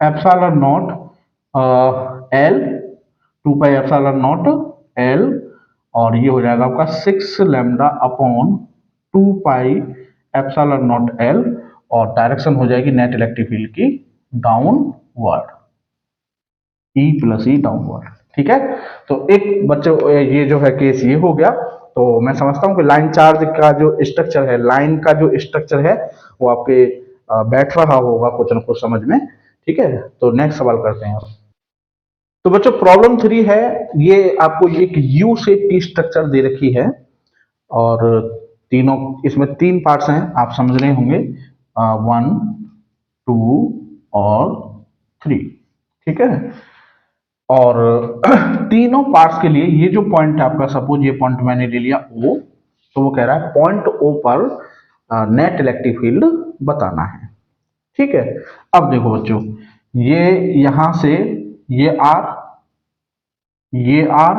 [SPEAKER 1] epsilon naught L, 2 pi epsilon naught L, और ये हो जाएगा आपका 6 lambda upon 2 pi epsilon naught L, और डायरेक्शन हो जाएगी नेट इलेक्ट्रिक फील्ड की downward, E plus E downward, ठीक है। तो एक बच्चों ये जो है केस ये हो गया, तो मैं समझता हूं कि लाइन चार्ज का जो स्ट्रक्चर है, लाइन का जो स्ट्रक्चर है वो आपके बैठ रहा होगा कुछ ना कुछ समझ में, ठीक है। तो नेक्स्ट सवाल करते हैं। तो बच्चों प्रॉब्लम 3 है, ये आपको एक यू शेप की स्ट्रक्चर दे रखी है, और तीनों इसमें 3 पार्ट्स हैं, आप समझ रहे होंगे, 1 2 और 3, ठीक है। और तीनों पार्ट्स के लिए ये जो पॉइंट है आपका, सपोज ये पॉइंट मैंने ले लिया O, तो वो कह रहा है पॉइंट O पर नेट इलेक्ट्रिक फील्ड बताना है, ठीक है। अब देखो बच्चों, ये यहां से ये R, ये R,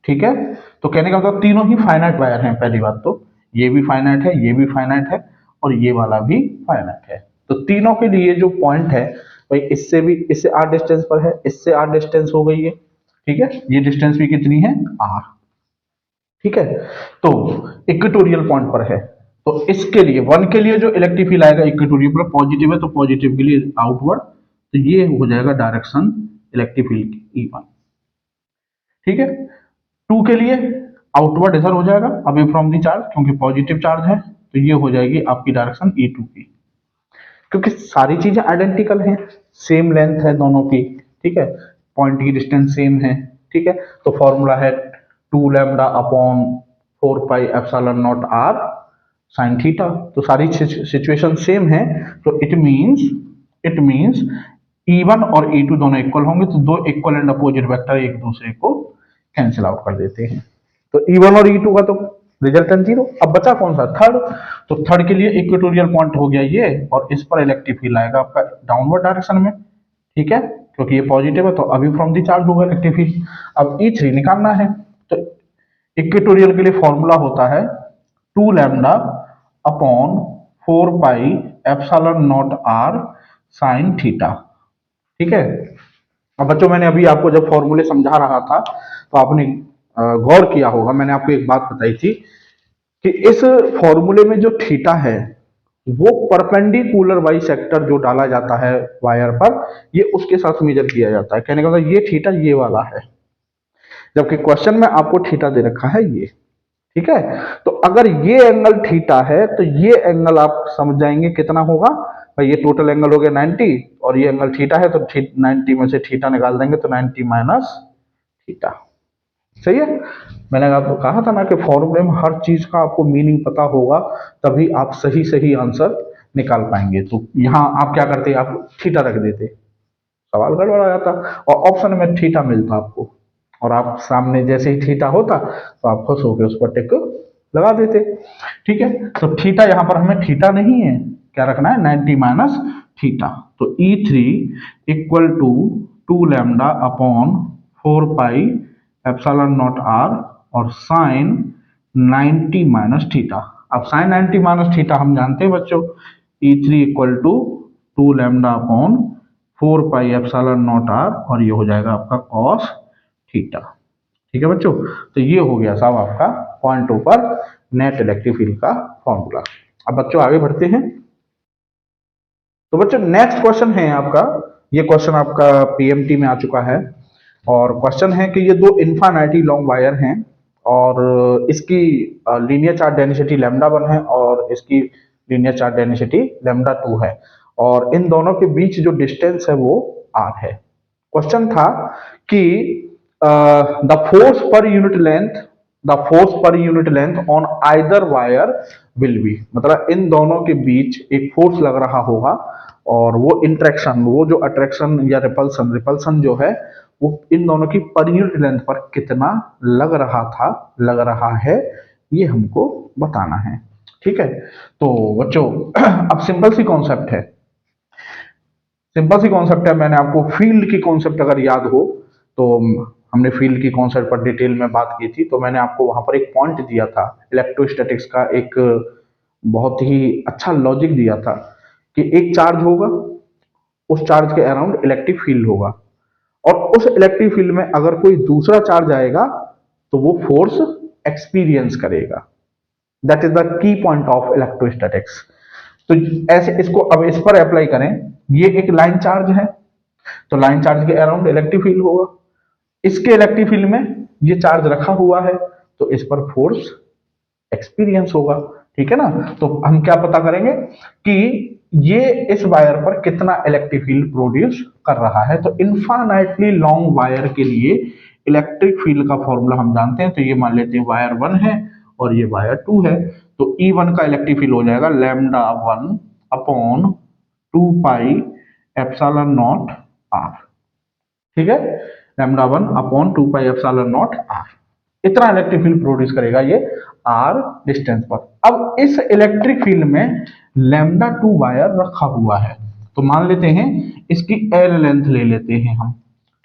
[SPEAKER 1] ठीक है, तो कहने का मतलब तीनों ही फाइनाइट वायर हैं, पहली बात तो ये भी फाइनाइट है, ये भी फाइनाइट है, और ये वाला भी फाइनाइट है, तो तीनों के लिए जो पॉइंट है भाई, इससे भी, इससे R डिस्टेंस पर है, इससे R डिस्टेंस हो गई है, ठीक है, ये डिस्टेंस भी कितनी है R, ठीक है। तो इक्वेटोरियल पॉइंट पर है, तो इसके लिए 1 के लिए जो इलेक्ट्रिक फील्ड आएगा इक्वेटोरियल पर पॉजिटिव है, तो पॉजिटिव के लिए आउटवर्ड, तो ये हो जाएगा डायरेक्शन इलेक्ट्रिक फील्ड की E1, ठीक है। 2 के लिए आउटवर्ड इधर हो जाएगा अवे फ्रॉम दी चार्ज, क्योंकि पॉजिटिव चार्ज है, तो ये हो जाएगी आपकी डायरेक्शन E2 की, क्योंकि सारी चीजें आइडेंटिकल हैं, सेम लेंथ है दोनों की, ठीक है, पॉइंट की डिस्टेंस सेम है, ठीक है। तो फॉर्मूला है 2 lambda upon 4 pi epsilon naught R sine theta, तो सारी सिचुएशन सेम है, तो इट मींस E1 और E2 दोनों इक्वल होंगे, तो दो इक्वल एंड अपोजिट वेक्टर एक दूसरे को कैंसिल आउट कर देते हैं, तो E1 और E2 का तो रिजल्टेंट जीरो। अब बचा कौन सा, थर्ड। तो थर्ड के लिए इक्वेटोरियल पॉइंट हो गया ये, और इस पर इलेक्ट्रिक फील्ड आएगा आपका डाउनवर्ड डायरेक्शन में, ठीक है, क्योंकि ये पॉजिटिव है तो अभी फ्रॉम दी चार्ज होगा इलेक्ट्रिक फील्ड। अब E3 निकालना है, तो इक्वेटोरियल के लिए फॉर्मूला होता है 2 lambda upon 4 pi epsilon not R sine theta, ठीक है। अब बच्चों मैंने अभी आपको जब फॉर्मूले समझा रहा था तो आपने गौर किया होगा, मैंने आपको एक बात बताई थी कि इस फॉर्मूले में जो थीटा है वो परपेंडिकुलर बाई सेक्टर जो डाला जाता है वायर पर, ये उसके साथ मेजर किया जाता है। कहने का मतलब ये थीटा ये वाला है, जबकि क्वेश्चन में आपको थीटा दे रखा है ये, ठीक है। तो अगर ये एंगल थीटा है तो ये एंगल आप समझ जाएंगे कितना होगा भाई, ये टोटल एंगल हो गया 90 और ये एंगल थीटा है तो 90 में से थीटा निकाल देंगे तो 90 माइनस थीटा, सही है। मैंने आपको कहा था ना कि फॉर्मूले में हर चीज का आपको मीनिंग पता होगा तभी आप सही सही आंसर निकाल पाएंगे। तो यहाँ आप क्या करते, आप थीटा रख देते, सवाल गड़बड़ा जाता और ऑप्शन में थीटा मिलता आपको, और आप सामने जैसे ही थीटा होता तो आप खुश होकर उस पर टिक लगा देते, ठीक है। तो थीटा यहाँ पर हमें थीटा नहीं है, क्या रखना है 90 माइनस थीटा। तो E3 equal to 2 lambda upon 4 pi epsilon not R और साइन 90 माइनस थीटा। अब साइन 90 माइनस थीटा हम जानते हैं बच्चों, E3 equal to 2 lambda upon 4 pi epsilon not R और ये हो जाएगा आपका कॉस थीटा, ठीक है बच्चों। तो ये हो गया साहब आपका पॉइंट ऊपर नेट इलेक्ट्रिक फील्ड का फॉर्मूला। अब बच्चों आगे बढ़ते हैं। तो बच्चों नेक्स्ट क्वेश्चन है आपका, ये क्वेश्चन आपका पीएमटी में आ चुका है, और क्वेश्चन है कि ये दो इन्फाइनाइटली लॉन्ग वायर हैं और इसकी लीनियर चार्ज डेंसिटी लैम्डा 1 है और इसकी लीनियर चार्ज डेंसिटी लैम्डा 2 है, और इन दोनों के बीच जो डिस्टेंस है वो r है। क्वेश्चन था कि the force per unit length, the force per unit length on either wire will be, मतलब इन दोनों के बीच एक फोर्स लग रहा होगा और वो इंट्रैक्शन, वो जो अट्रैक्शन या रिपल्सन, रिपल्सन जो है वो इन दोनों की पर यूनिट लेंथ पर कितना लग रहा था, लग रहा है, ये हमको बताना है, ठीक है। तो बच्चों अब सिंपल सी कॉन्सेप्ट है, सिंपल सी कॉन्सेप्ट है। मैंने आपको फील्ड की कॉन्सेप्ट अगर याद हो तो हमने फील्ड की कॉन्सेप्ट पर डिटेल में बात की थी, तो मैंने आपको वहां पर एक पॉइंट दिया था इलेक्ट्रोस्टैटिक्स का, एक बहुत ही अच्छा लॉजिक दिया था कि एक चार्ज होगा, उस चार्ज के अराउंड इलेक्ट्रिक फील्ड होगा, और उस इलेक्ट्रिक फील्ड में अगर कोई दूसरा चार्ज आएगा तो वो फोर्स एक्सपीरियंस करेगा। That is the key point of electrostatics. तो ऐसे इसको अब इस पर अप्लाई करें, ये एक लाइन चार्ज है तो लाइन चार्ज के अराउंड इलेक्ट्रिक फील्ड होगा, इसके इलेक्ट्रिक फील्ड में ये चार्ज रखा हुआ है तो इस पर फोर्स एक्सपीरियंस होगा, ठीक है ना। तो हम क्या पता करेंगे कि ये इस वायर पर कितना इलेक्ट्रिक फील्ड प्रोड्यूस कर रहा है। तो इनफाइनाइटली लॉन्ग वायर के लिए इलेक्ट्रिक फील्ड का फॉर्मूला हम जानते हैं, तो ये मान लेते हैं वायर 1 है और ये वायर 2 है, तो E1 का इलेक्ट्रिक फील्ड हो जाएगा lambda 1 upon 2 pi epsilon not are, ठीक है, lambda 1 upon 2 pi epsilon not R, इतना इलेक्ट्रिक फील्ड प्रोड्यूस करेगा ये आर डिस्टेंस पर। अब इस इलेक्ट्रिक फील्ड में लैम्डा 2 वायर रखा हुआ है, तो मान लेते हैं इसकी एल लेंथ ले लेते हैं हम,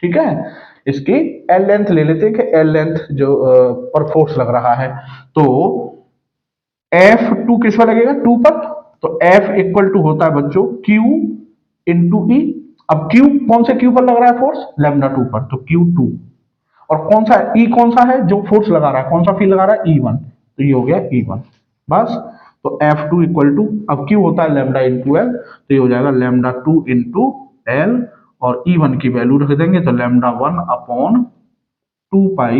[SPEAKER 1] ठीक है, इसकी एल लेंथ ले लेते हैं कि एल लेंथ जो पर फोर्स लग रहा है, तो F2 किस पर लगेगा 2 पर, तो F इक्वल टू होता है बच्चों Q इंटू E। अब Q कौन से Q पर लग रहा है फोर्स, लैम्डा 2 पर, तो Q2, और कौन सा E कौन सा है जो फोर्स लगा रहा है, कौन सा फील्ड लगा रहा है E1, तो ये हो गया E1 बस। तो F2 इक्वल टू, अब Q होता है लैम्डा इंटू एल, तो ये हो जाएगा लैम्डा 2 इंटू एल, और E1 की वैल्यू रख देंगे तो lambda 1 upon 2 pi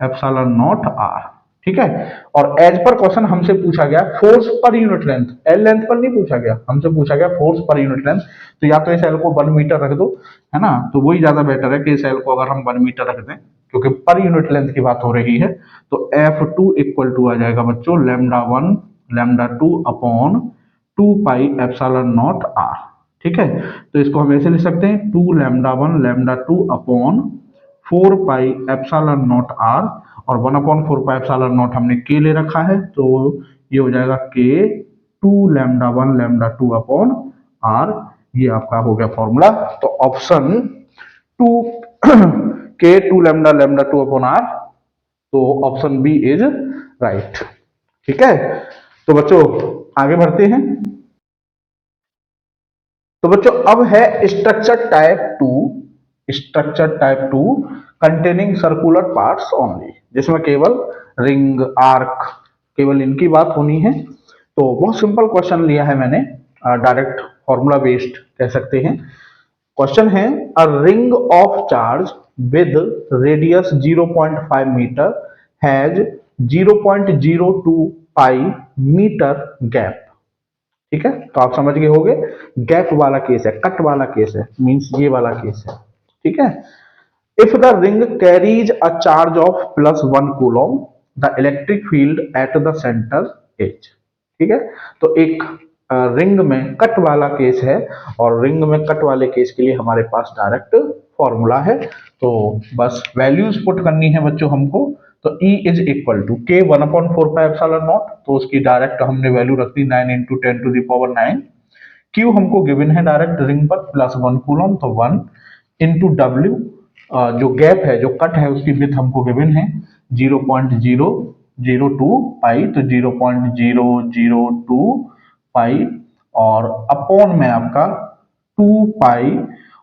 [SPEAKER 1] epsilon not are, ठीक है। और एज पर क्वेश्चन हमसे पूछा गया force per unit length, L length पर नहीं पूछा गया, हमसे पूछा गया फोर्स पर यूनिट लेंथ, तो या तो इस एल को 1 मीटर रख दो, है ना, तो वही ज्यादा बेटर है कि इस एल को अगर हम 1 मीटर रख दें क्योंकि पर यूनिट लेंथ की बात हो रही है। तो F2 इक्वल टू आ जाएगा बच्चों lambda 1 lambda 2 upon 2 pi epsilon not are, ठीक है। तो इसको हम ऐसे लिख सकते हैं 2 lambda 1 lambda 2 upon 4 pi epsilon not R, और 1/4 पाई एप्सिलॉन नॉट हमने के ले रखा है, तो ये हो जाएगा के 2 λ1 λ2 अपॉन आर। ये आपका हो गया फॉर्मूला। तो ऑप्शन 2 के 2 λ 2 अपॉन आर, तो ऑप्शन बी इज राइट। ठीक है, तो बच्चों आगे बढ़ते हैं। तो बच्चों अब है structure type 2 containing circular parts only, जिसमें केवल रिंग, आर्क, केवल इनकी बात होनी है। तो बहुत सिंपल क्वेश्चन लिया है मैंने, डायरेक्ट फॉर्मूला बेस्ड कह सकते हैं। क्वेश्चन है a ring of charge with radius 0.5 metre has 0.02 pi metre gap. ठीक है, तो आप समझ गए होंगे, गैप वाला केस है, कट वाला केस है, मींस ये वाला केस है। ठीक है, if the ring carries a charge of +1 coulomb the electric field at the centre is. ठीक है, तो एक रिंग में कट वाला केस है, और रिंग में कट वाले केस के लिए हमारे पास डायरेक्ट फॉर्मूला है। तो बस वैल्यूज पुट करनी है बच्चों हमको। तो E इज इक्वल टू के 1/4 पाई एप्सिलॉन नॉट, तो उसकी डायरेक्ट हमने वैल्यू रख दी 9 × 10⁻⁹। क्यू हमको गिवन है डायरेक्ट रिंग पर +1 कूलम, तो 1 × W, जो गैप है, जो कट है, उसकी विड्थ हमको गिवन है 0.002 पाई, तो 0.002 पाई, और अपॉन में आपका 2 पाई,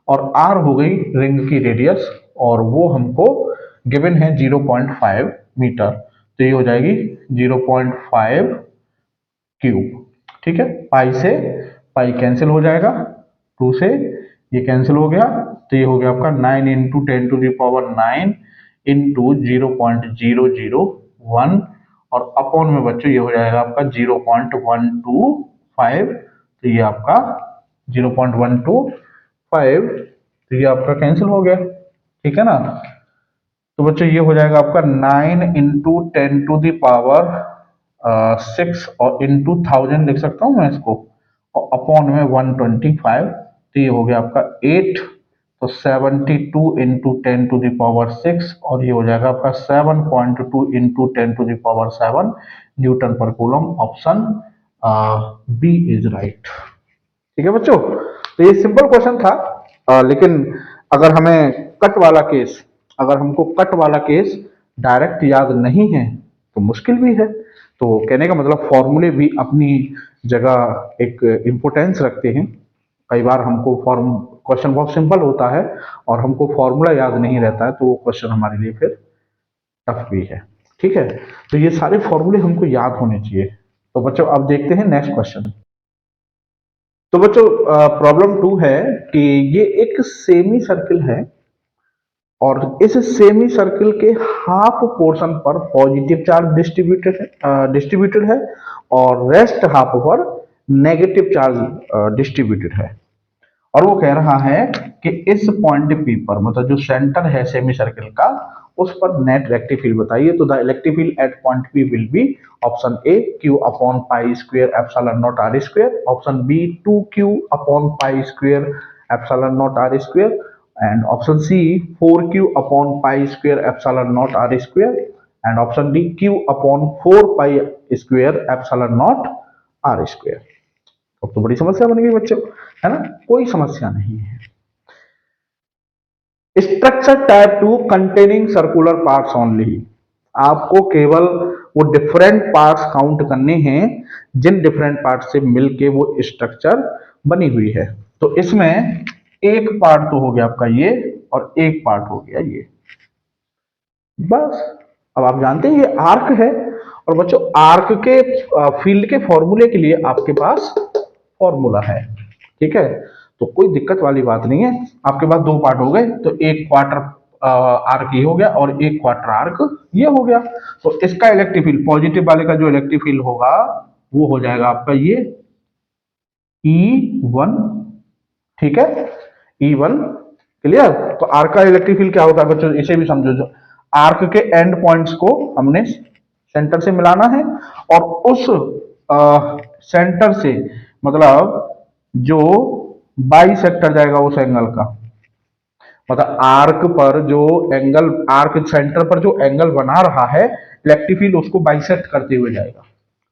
[SPEAKER 1] और आर हो गई रिंग की रेडियस, और वो हमको गिवन है 0.5 मीटर, तो ये हो जाएगी 0.5 क्यूब। ठीक है, पाई से पाई कैंसिल हो जाएगा, 2 से ये कैंसिल हो गया, तो ये हो गया आपका 9 × 10⁹ इंटू 0.001, और अपॉन में बच्चों ये हो जाएगा आपका 0.125, तो ये आपका 0.125, तो ये आपका कैंसिल हो गया। ठीक है ना, तो बच्चों ये हो जाएगा आपका 9 × 10⁶ और इंटू 1000 लिख सकता हूँ मैं इसको, और अपॉन में 125, तो ये हो गया आपका 8, तो 72 × 10⁶, और ये हो जाएगा आपका 7.2 × 10⁷ newton per coulomb. Option B is right. ठीक है बच्चों, तो ये सिंपल क्वेश्चन था, लेकिन अगर हमें कट वाला केस, अगर हमको कट वाला केस डायरेक्ट याद नहीं है तो मुश्किल भी है। तो कहने का मतलब फॉर्मूले भी अपनी जगह एक इम्पोर्टेंस रखते हैं। कई बार हमको क्वेश्चन बहुत सिंपल होता है और हमको फॉर्मूला याद नहीं रहता है, तो वो क्वेश्चन हमारे लिए फिर टफ भी है। ठीक है, तो ये सारे फॉर्मूले हमको याद होने चाहिए। तो बच्चों अब देखते हैं नेक्स्ट क्वेश्चन। तो बच्चों प्रॉब्लम 2 है कि ये एक सेमी सर्किल है, और इस सेमी सर्किल के हाफ पोर्शन पर पॉजिटिव चार्ज डिस्ट्रीब्यूटेड है, और रेस्ट हाफ पर नेगेटिव चार्ज डिस्ट्रीब्यूटेड है। और वो कह रहा है कि इस पॉइंट पी पर, मतलब जो सेंटर है सेमी सर्किल का, उस पर नेट इलेक्ट्रिक फील्ड बताइए। तो the electric field at point P will be option A Q/π² ε0 r², option B 2Q/π² ε0 r², and option C 4Q/π² ε0 r², and option D Q/4π² ε0 r²। अब तो बड़ी समस्या बन गई बच्चों, है ना? कोई समस्या नहीं है। Structure type 2 containing circular parts only, आपको केवल वो डिफरेंट पार्ट्स काउंट करने हैं जिन डिफरेंट पार्ट से मिलके वो स्ट्रक्चर बनी हुई है। तो इसमें एक पार्ट तो हो गया आपका ये, और एक पार्ट हो गया ये, बस। अब आप जानते हैं ये आर्क है, और बच्चों आर्क के फील्ड के फॉर्मूले के लिए आपके पास फॉर्मूला है। ठीक है, तो कोई दिक्कत वाली बात नहीं है। आपके पास दो पार्ट हो गए, तो एक क्वार्टर आर्क ये हो गया, और एक क्वार्टर आर्क ये हो गया। तो इसका इलेक्ट्रिक फील्ड, पॉजिटिव वाले का जो इलेक्ट्रिक फील्ड होगा वो हो जाएगा आपका ये E1। ठीक है, E1 क्लियर। तो आर्क का इलेक्ट्रिक फील्ड क्या होता है बच्चों, इसे भी समझो। जो आर्क के एंड पॉइंट्स को हमने सेंटर से मिलाना है, और उस सेंटर से, मतलब जो बाई सेक्टर जाएगा उस एंगल का, मतलब आर्क पर जो एंगल, आर्क सेंटर पर जो एंगल बना रहा है, इलेक्ट्रिक फील्ड उसको बाइसेक्ट करते हुए जाएगा।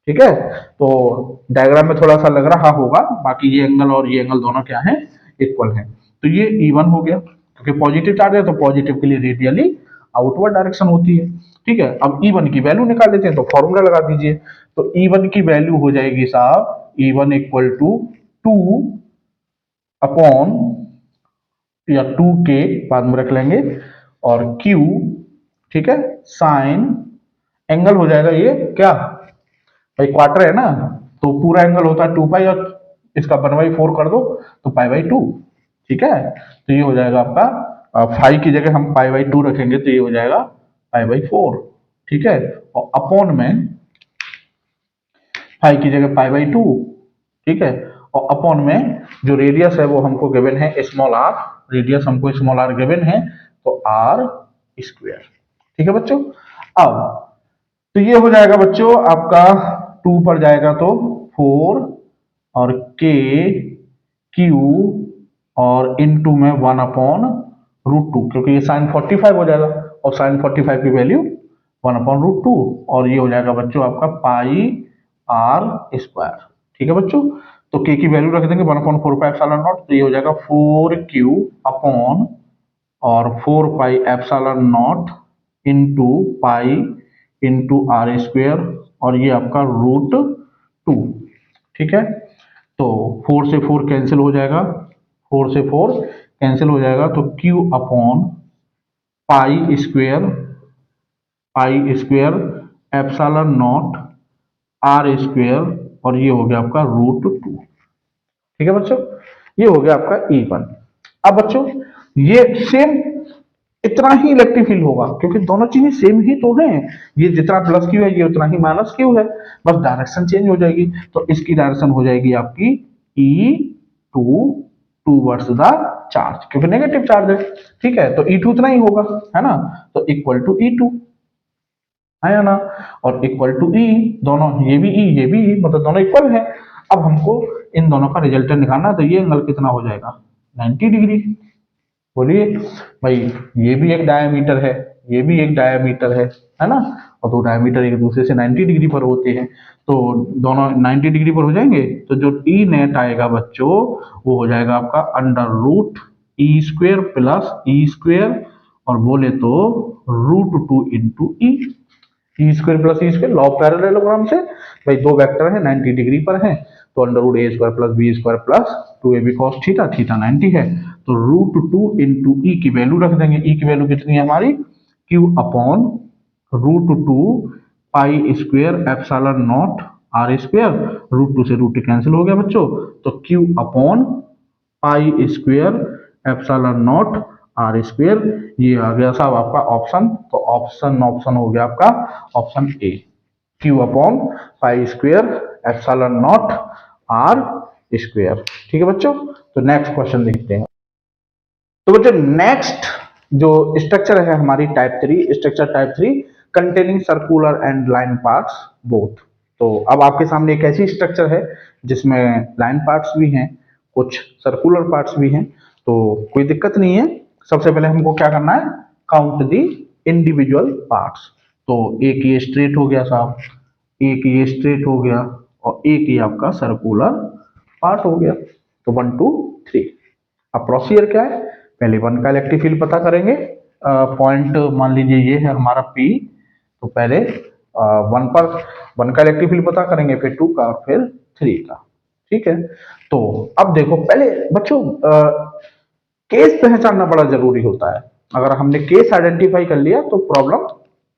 [SPEAKER 1] ठीक है, तो डायग्राम में थोड़ा सा लग रहा होगा, बाकी ये एंगल और ये एंगल दोनों क्या है, इक्वल है। तो ये E1 हो गया, क्योंकि पॉजिटिव चार्ज है तो पॉजिटिव के लिए रेडियली आउटवर्ड डायरेक्शन होती है। ठीक है, अब E1 की वैल्यू निकाल लेते हैं, तो फॉर्मूला लगा दीजिए। तो E1 की वैल्यू हो जाएगी साहब, E1 इक्वल टू 2 अपॉन, या 2 के बाद में रख लेंगे, और Q, ठीक है, साइन, एंगल हो जाएगा ये क्या भाई, क्वार्टर है ना, तो पूरा एंगल होता है 2 पाई, और इसका 1/4 कर दो तो पाई/2। ठीक है, तो ये हो जाएगा आपका, फाइव की जगह हम पाई/2 रखेंगे तो ये हो जाएगा पाई/4। ठीक है, और अपॉन में फाइव की जगह पाई/2। ठीक है, और अपॉन में जो रेडियस है वो हमको गिवन है स्मॉल आर, रेडियस हमको स्मॉल आर गिवन है, तो आर स्क्वायर। ठीक है बच्चों, अब तो ये हो जाएगा बच्चों आपका, 2 पर जाएगा तो 4, और के क्यू, और इनटू में 1/√2, क्योंकि ये साइन 45 हो जाएगा, और साइन 45 की वैल्यू 1/√2, और ये हो जाएगा बच्चों आपका πr²। ठीक है बच्चों, तो के की वैल्यू रख देंगे 1/4πε0, तो ये हो जाएगा 4q अपॉन, और 4πε0 इंटू पाई इंटू r², और ये आपका √2। ठीक है, तो 4 से 4 कैंसिल हो जाएगा, 4 से 4 कैंसिल हो जाएगा, तो q upon pi square ε0 r², और ये हो गया आपका √2। ठीक है बच्चों, ये हो गया आपका E1। अब बच्चों ये सेम इतना ही इलेक्ट्रिक फील्ड होगा, क्योंकि दोनों चीजें सेम ही तो हैं, ये जितना प्लस क्यू है ये उतना ही माइनस क्यू है, बस डायरेक्शन चेंज हो जाएगी। तो इसकी डायरेक्शन हो जाएगी आपकी E2 टूवर्ड्स द चार्ज, क्योंकि नेगेटिव चार्ज है। ठीक है, तो E2 इतना ही होगा, है ना, तो इक्वल टू E2 है ना, और इक्वल टू E, दोनों ये भी E ये भी E, मतलब दोनों इक्वल है। अब हमको इन दोनों का रिजल्टेंट निकालना है, तो ये एंगल कितना हो जाएगा, 90 डिग्री। बोलिए भाई, ये भी एक डायमीटर है, ये भी एक डायमीटर है ना, और दो डायमीटर एक दूसरे से 90 डिग्री पर होते हैं, तो दोनों 90 डिग्री पर हो जाएंगे, तो जो ई नेट आएगा बच्चों वो हो जाएगा आपका √E² + E², और बोले तो √2 into E²+E², law of parallelogram से भाई दो वेक्टर है 90 डिग्री पर है, तो √A² + B² + 2AB cos theta, theta 90 है, तो √2 इंटू ई की वैल्यू रख देंगे। ई की वैल्यू कितनी है हमारी, Q अपॉन √2 π² ε0 r², √2 से √2 कैंसिल हो गया बच्चों, तो Q अपॉन π² ε0 r², ये आ गया साहब आपका ऑप्शन। तो ऑप्शन हो गया आपका option A, Q upon π² ε0 r²। ठीक है बच्चों, तो नेक्स्ट क्वेश्चन देखते हैं। तो बच्चों नेक्स्ट जो स्ट्रक्चर है हमारी type 3, structure type 3 containing circular and line parts both. तो अब आपके सामने एक ऐसी स्ट्रक्चर है जिसमें लाइन पार्ट्स भी हैं, कुछ सर्कुलर पार्ट्स भी हैं, तो कोई दिक्कत नहीं है। सबसे पहले हमको क्या करना है, काउंट दी इंडिविजुअल पार्ट्स। तो एक ये स्ट्रेट हो गया साहब, एक ये स्ट्रेट हो गया, और एक ये आपका सर्कुलर पार्ट हो गया, तो 1 2 3। अब प्रोसीजर क्या है, पहले 1 का इलेक्ट्रिक फील्ड पता करेंगे, पॉइंट मान लीजिए ये है हमारा P, तो पहले 1 पर 1 का इलेक्ट्रिक फील्ड पता करेंगे, फिर 2 का, और फिर 3 का। ठीक है, तो अब देखो पहले बच्चों केस पहचानना बड़ा जरूरी होता है। अगर हमने केस आइडेंटिफाई कर लिया तो प्रॉब्लम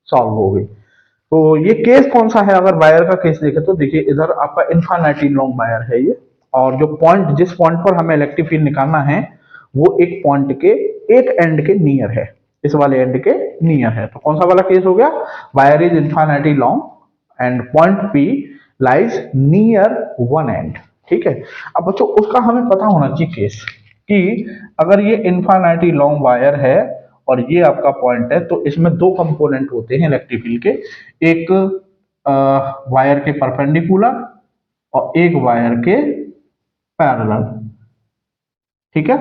[SPEAKER 1] सॉल्व हो गई। तो ये केस कौन सा है, अगर वायर का केस देखें तो देखिए इधर आपका इनफाइनाइटली लॉन्ग वायर है ये, और जो पॉइंट, जिस पॉइंट पर हमें इलेक्ट्रिक फील्ड निकालना है वो एक पॉइंट के एक एंड के नियर है, इस वाले एंड के नियर है। तो कौन सा वाला केस हो गया, wire is infinitely long and point P lies near one and. ठीक है, अब बच्चों उसका हमें पता होना चाहिए केस, कि अगर ये इनफाइनाइटली लॉन्ग वायर है और ये आपका पॉइंट है, तो इसमें दो कंपोनेंट होते हैं इलेक्ट्रिक फील्ड के, एक वायर के परपेंडिकुलर और एक वायर के पैरेलल। ठीक है,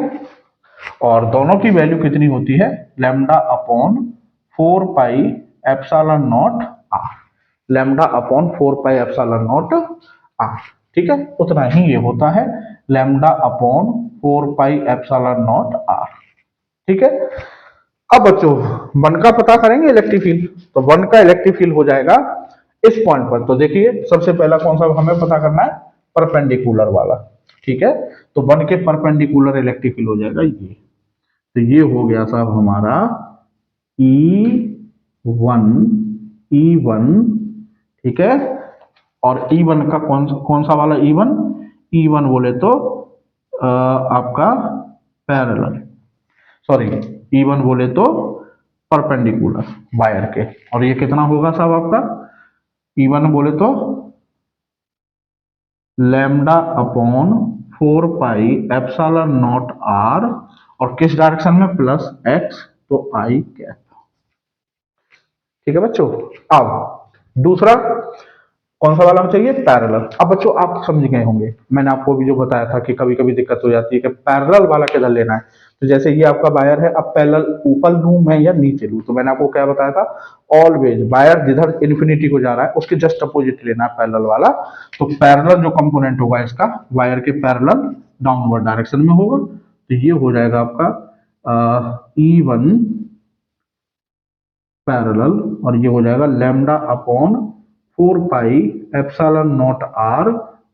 [SPEAKER 1] और दोनों की वैल्यू कितनी होती है, lambda upon 4 pi epsilon not R, lambda upon 4 pi epsilon not are. ठीक है, उतना ही ये होता है, lambda upon 4 pi epsilon not are. ठीक है, अब बच्चों वन का पता करेंगे इलेक्ट्रिक फील्ड। तो वन का इलेक्ट्रिक फील्ड हो जाएगा इस पॉइंट पर। तो देखिए सबसे पहला कौन सा हमें पता करना है, परपेंडिकुलर वाला। ठीक है, तो वन के परपेंडिकुलर इलेक्ट्रिक फील्ड हो जाएगा ये। तो ये हो गया साहब हमारा E1, E1। ठीक है, और E1 का कौन सा वाला E1, E1 बोले तो आपका पैरेलल, सॉरी E1 बोले तो परपेंडिकुलर वायर के। और ये कितना होगा साहब आपका, E1 बोले तो lambda upon 4 pi epsilon not R, और किस डायरेक्शन में, प्लस एक्स, तो आई कैप। ठीक है बच्चों, अब दूसरा कौन सा वाला चाहिए, पैरेलल। अब बच्चों आप समझ गए होंगे, मैंने आपको भी जो बताया था कि कभी कभी दिक्कत हो जाती है कि पैरेलल वाला किधर लेना है। तो जैसे ये आपका वायर है, अब पैरेलल ऊपर लूं मैं या नीचे लूं, तो मैंने आपको क्या बताया था, ऑलवेज वायर जिधर इन्फिनिटी को जा रहा है उसके जस्ट अपोजिट लेना है पैरेलल वाला। तो पैरेलल जो कंपोनेंट होगा इसका वायर के पैरेलल डाउनवर्ड डायरेक्शन में होगा। तो ये हो जाएगा आपका E1 पैरेलल, और ये हो जाएगा lambda upon 4 pi epsilon not R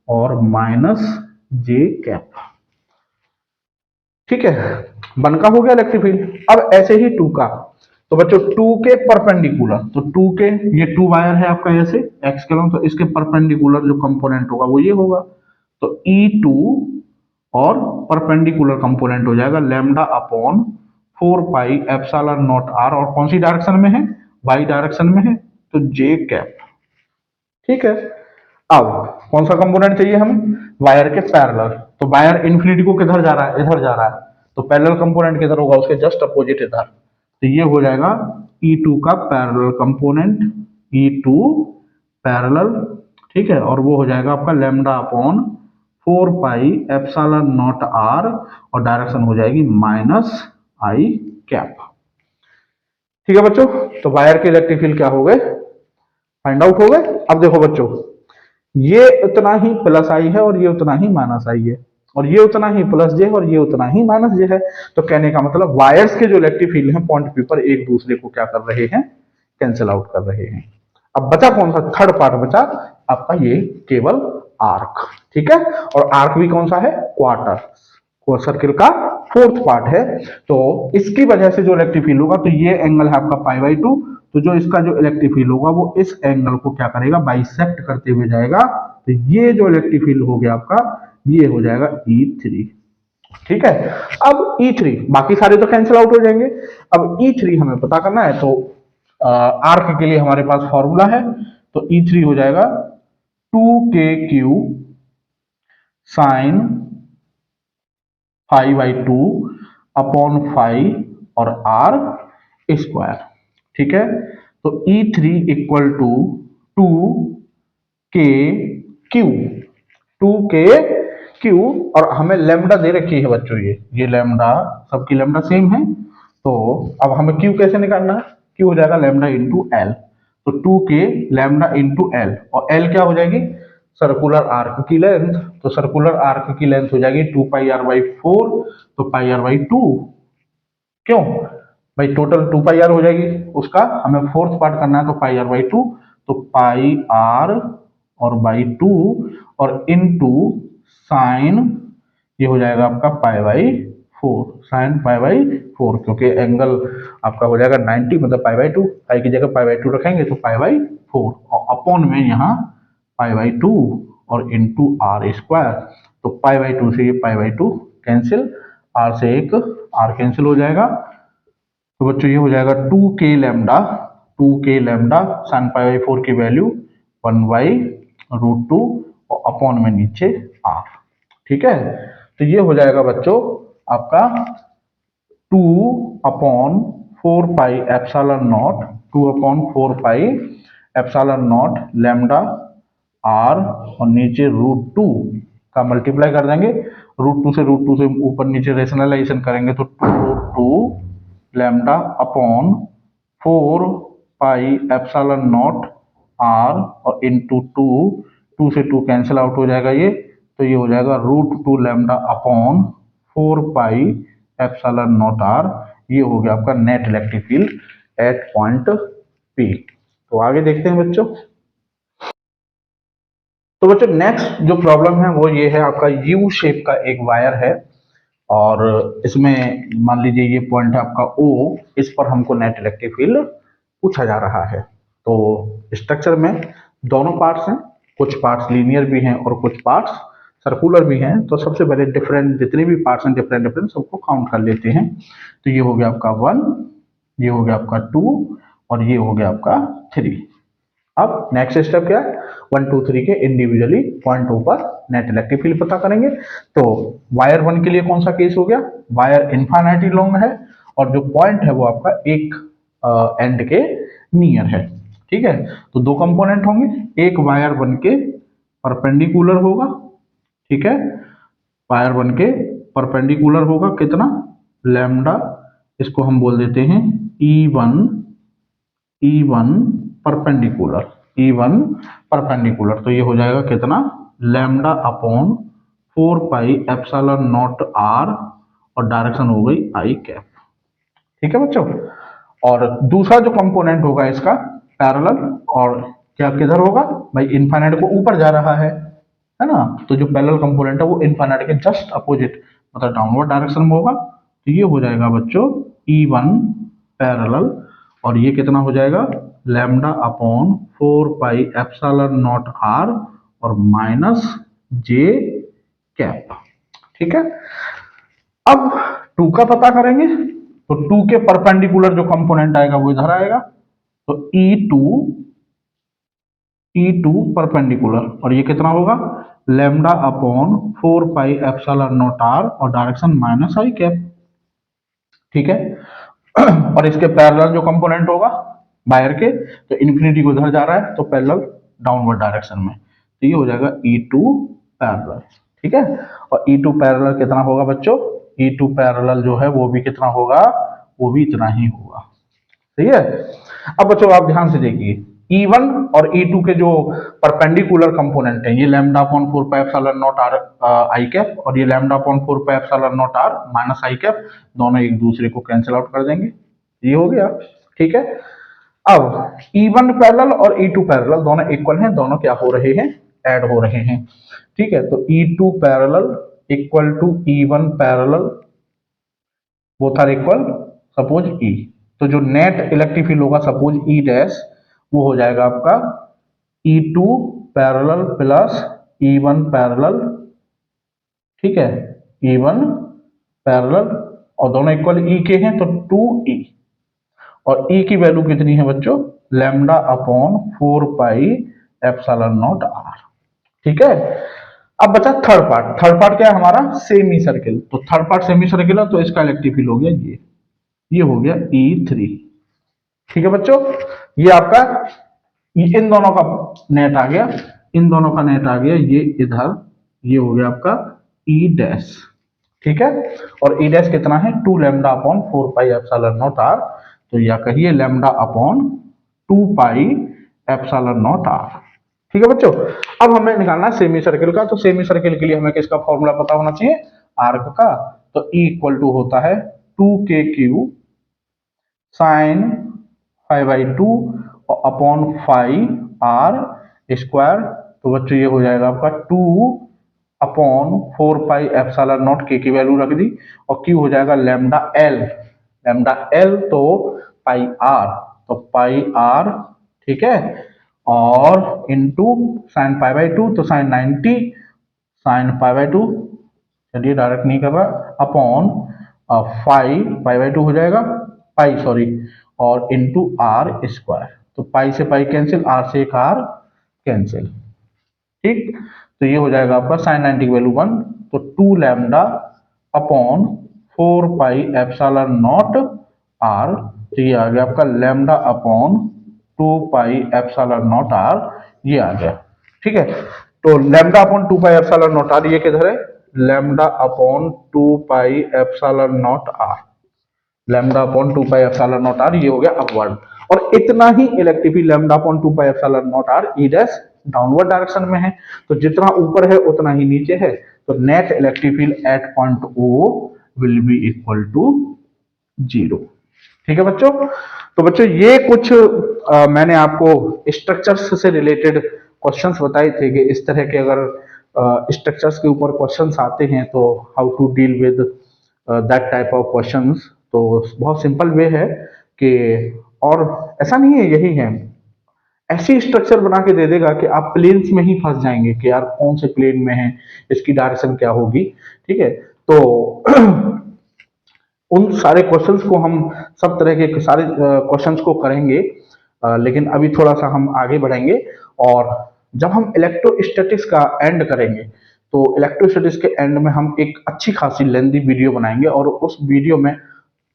[SPEAKER 1] और माइनस जे कैप। ठीक है, वन का हो गया इलेक्ट्रिक फील्ड। अब ऐसे ही टू का, तो बच्चों टू के परपेंडिकुलर, तो टू के, ये टू वायर है आपका ऐसे एक्स के लॉन्ग, तो इसके परपेंडिकुलर जो कंपोनेंट होगा वो ये होगा। तो E2 और परपेंडिकुलर कंपोनेंट हो जाएगा lambda upon 4 pi epsilon not R, और कौन सी डायरेक्शन में है, वाई डायरेक्शन में है, तो जे कैप। ठीक है, अब कौन सा कंपोनेंट चाहिए हमें, वायर के पैरेलल। तो वायर इन्फिनिटी को किधर जा रहा है, इधर जा रहा है, तो पैरेलल कंपोनेंट किधर होगा, उसके जस्ट अपोजिट इधर। तो ये हो जाएगा E2 का पैरेलल कंपोनेंट, E2 पैरेलल। ठीक है, और वो हो जाएगा आपका lambda upon 4 pi epsilon not R, और डायरेक्शन हो जाएगी माइनस आई कैप। ठीक है बच्चों, तो वायर के इलेक्ट्रिक फील्ड क्या हो गए, फाइंड आउट हो गए। अब देखो बच्चों, ये उतना ही प्लस आई है और ये उतना ही माइनस आई है, और ये उतना ही प्लस जे और ये उतना ही माइनस जे है। तो कहने का मतलब वायर्स के जो इलेक्ट्रिक फील्ड हैं पॉइंट पी पर एक दूसरे को क्या कर रहे हैं, कैंसिल आउट कर रहे हैं। अब बचा कौन सा, थर्ड पार्ट बचा आपका ये केवल आर्क। ठीक है, और आर्क भी कौन सा है, क्वार्टर, सर्किल का फोर्थ पार्ट है। तो इसकी वजह से जो इलेक्ट्रिक फील्ड होगा, तो ये एंगल है आपका π/2, तो जो इसका जो इलेक्ट्रिक फील्ड होगा वो इस एंगल को क्या करेगा, बाइसेक्ट करते हुए जाएगा। तो ये जो इलेक्ट्रिक फील्ड हो गया आपका, ये हो जाएगा E3। ठीक है, अब E3 बाकी सारे तो कैंसिल आउट हो जाएंगे। अब E3 हमें पता करना है, तो आर्क के लिए हमारे पास फॉर्मूला है। तो E3 हो जाएगा 2KQ साइन π/2 अपॉन 5 और R स्क्वायर। ठीक है, तो E3 equal to 2KQ, 2KQ, और हमें लेमडा दे रखी है बच्चों, ये लेमडा, सबकी लेमडा सेम है। तो अब हमें Q कैसे निकालना है, Q हो जाएगा लेमडा इंटू एल। तो 2K लेमडा इंटू एल, और एल क्या हो जाएगी, सर्कुलर आर्क की लेंथ। तो सर्कुलर आर्क की लेंथ हो जाएगी 2πr/4, तो πr/2, क्यों भाई, टोटल 2πr हो जाएगी, उसका हमें फोर्थ पार्ट करना है, तो πr/2, तो πr और /2 और इनटू साइन, ये हो जाएगा आपका π/4, साइन π/4, क्योंकि एंगल आपका हो जाएगा 90, मतलब π/2, पाई की जगह π/2 रखेंगे तो π/4, और अपॉन में यहाँ π/2 और इंटू आर स्क्वायर। तो π/2 से ये π/2 कैंसिल, आर से एक आर कैंसिल हो जाएगा। तो बच्चों ये हो जाएगा 2k lambda, 2k lambda sign π/4 की वैल्यू 1/√2 और अपॉन में नीचे आर। ठीक है, तो ये हो जाएगा बच्चों आपका 2/4 pi epsilon naught, 2/4 pi epsilon naught lambda R, और नीचे √2 का मल्टीप्लाई कर देंगे, रूट टू से ऊपर नीचे रेशनलाइजेशन करेंगे तो 2 lambda upon 4 pi epsilon not R और इंटू 2 से 2 कैंसिल आउट हो जाएगा ये, तो ये हो जाएगा √2 lambda upon 4 pi epsilon not R. ये हो गया आपका net electric field at point P. तो आगे देखते हैं बच्चों। तो बच्चों नेक्स्ट जो प्रॉब्लम है वो ये है, आपका यू शेप का एक वायर है और इसमें मान लीजिए ये पॉइंट है आपका ओ, इस पर हमको नेट इलेक्ट्रिक फील्ड पूछा जा रहा है। तो स्ट्रक्चर में दोनों पार्ट्स हैं, कुछ पार्ट्स लीनियर भी हैं और कुछ पार्ट्स सर्कुलर भी हैं। तो सबसे पहले डिफरेंट जितने भी पार्ट्स हैं डिफरेंट सबको काउंट कर लेते हैं। तो ये हो गया आपका 1, ये हो गया आपका 2 और ये हो गया आपका 3। अब नेक्स्ट स्टेप क्या है, 1 2 3 के इंडिविजुअली पॉइंट पर नेट इलेक्ट्रिक फील्ड पता करेंगे। तो वायर 1 के लिए कौन सा केस हो गया, वायर इनफाइनाइटली लॉन्ग है और जो पॉइंट है वो आपका एक एंड के नियर है। ठीक है, तो दो कंपोनेंट होंगे, एक वायर 1 के परपेंडिकुलर होगा, ठीक है, वायर 1 के परपेंडिकुलर होगा कितना, लैम्डा, इसको हम बोल देते हैं E1 परपेंडिकुलर। तो ये हो जाएगा कितना, lambda upon 4 pi epsilon not R और डायरेक्शन हो गई आई कैप। ठीक है बच्चों, और दूसरा जो कंपोनेंट होगा इसका पैरेलल, और क्या किधर होगा भाई, इनफाइनाइट को ऊपर जा रहा है ना, तो जो पैरेलल कंपोनेंट है वो इनफाइनाइट के जस्ट अपोजिट मतलब डाउनवर्ड डायरेक्शन में होगा। तो ये हो जाएगा बच्चों E1 पैरेलल और ये कितना हो जाएगा, lambda upon 4 pi epsilon not R और माइनस जे कैप। ठीक है, अब 2 का पता करेंगे। तो 2 के परपेंडिकुलर जो कंपोनेंट आएगा वो इधर आएगा, तो E2 परपेंडिकुलर और ये कितना होगा, lambda upon 4 pi epsilon not R और डायरेक्शन माइनस आई कैप। ठीक है, और इसके पैरेलल जो कंपोनेंट होगा वायर के, तो इन्फिनिटी को इधर जा रहा है तो पैरेलल डाउनवर्ड डायरेक्शन में, तो ये हो जाएगा E2 पैरेलल। ठीक है, और E2 पैरेलल कितना होगा बच्चों, E2 पैरेलल जो है वो भी कितना होगा, वो भी इतना ही होगा। सही है, अब बच्चों आप ध्यान से देखिए, E1 और E2 के जो परपेंडिकुलर कंपोनेंट हैं, ये lambda upon 4 pi epsilon not R I cap और ये lambda upon 4 pi epsilon not R minus I cap, दोनों एक दूसरे को कैंसिल आउट कर देंगे, ये हो गया। ठीक है, अब E1 पैरेलल और E2 पैरेलल दोनों इक्वल हैं, दोनों क्या हो रहे हैं, ऐड हो रहे हैं। ठीक है, तो E2 parallel equal to E1 parallel, both are equal, suppose E, तो जो नेट इलेक्ट्रिक फील्ड होगा सपोज E डैश, वो हो जाएगा आपका E2 parallel plus E1 parallel. ठीक है, E1 पैरेलल और दोनों इक्वल E के हैं तो 2E, और E की वैल्यू कितनी है बच्चों, lambda upon 4 pi epsilon not are. ठीक है, अब बचा थर्ड पार्ट क्या है हमारा, सेमी सर्किल। तो थर्ड पार्ट सेमी सर्किल है तो इसका इलेक्ट्रिक फील्ड हो गया ये हो गया E3। ठीक है बच्चों, ये आपका इन दोनों का नेट आ गया, इन दोनों का नेट आ गया, ये इधर, ये हो गया आपका E डैश। ठीक है, और E डैश कितना है, 2 lambda upon 4 pi epsilon not are, तो या कहिए lambda upon 2 pi epsilon not are. ठीक है बच्चों, अब हमें निकालना है सेमी सर्किल का। तो सेमी सर्किल के लिए हमें किसका फॉर्मूला पता होना चाहिए, आर्क का। तो E इक्वल टू होता है 2KQ sign 5/2 upon 5R square. तो बच्चों ये हो जाएगा आपका 2 अपॉन 4 पाई एप्सिलॉन नॉट के की वैल्यू रख दी, और Q हो जाएगा लैम्डा L तो पाई R, तो पाई R। ठीक है, और इनटू साइन 5/2 तो साइन 90 साइन 5/2, चलिए डायरेक्ट नहीं कर रहा, अपॉन 5/2 हो जाएगा पाई सॉरी, और इनटू R स्क्वायर। तो पाई से पाई कैंसिल, R से एक R कैंसिल। ठीक, तो ये हो जाएगा आपका साइन 90 की वैल्यू 1, तो 2 lambda upon 4 pi epsilon naught R, तो ये आ गया आपका lambda upon 2 pi epsilon naught R, ये आ गया। ठीक है, तो lambda upon 2 pi epsilon naught R ये किधर है, lambda upon 2 pi epsilon not R, lambda upon 2 pi epsilon not R, ये हो गया अपवर्ड। और इतना ही electric field lambda upon 2 pi epsilon not R E dash downward direction में है। तो जितना ऊपर है उतना ही नीचे है, तो net electric field at point O will be equal to 0। ठीक है बच्चों। तो बच्चों ये कुछ मैंने आपको स्ट्रक्चर्स से रिलेटेड क्वेश्चंस बताए थे कि इस तरह के अगर स्ट्रक्चर्स के ऊपर क्वेश्चंस आते हैं तो how to deal with that type of questions. तो बहुत सिंपल वे है कि, और ऐसा नहीं है, यही है, ऐसी स्ट्रक्चर बना के दे देगा कि आप प्लेन्स में ही फंस जाएंगे कि यार कौन से प्लेन में है, इसकी डायरेक्शन क्या होगी। ठीक है, तो उन सारे क्वेश्चंस को हम, सब तरह के सारे क्वेश्चंस को करेंगे, लेकिन अभी थोड़ा सा हम आगे बढ़ेंगे। और जब हम इलेक्ट्रोस्टैटिक्स का एंड करेंगे तो इलेक्ट्रोस्टैटिक्स के एंड में हम एक अच्छी खासी लेंथी वीडियो बनाएंगे, और उस वीडियो में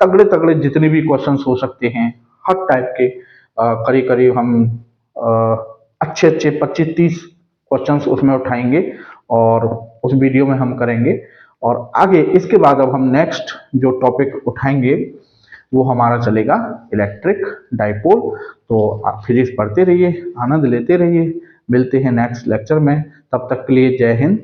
[SPEAKER 1] तगड़े तगड़े जितने भी क्वेश्चंस हो सकते हैं हर टाइप के, करीब करीब हम अच्छे अच्छे 25-30 क्वेश्चंस उसमें उठाएंगे और उस वीडियो में हम करेंगे। और आगे इसके बाद अब हम नेक्स्ट जो टॉपिक उठाएंगे वो हमारा चलेगा इलेक्ट्रिक डाइपोल। तो आप फिजिक्स पढ़ते रहिए, आनंद लेते रहिए, मिलते हैं नेक्स्ट लेक्चर में। तब तक के लिए जय हिंद,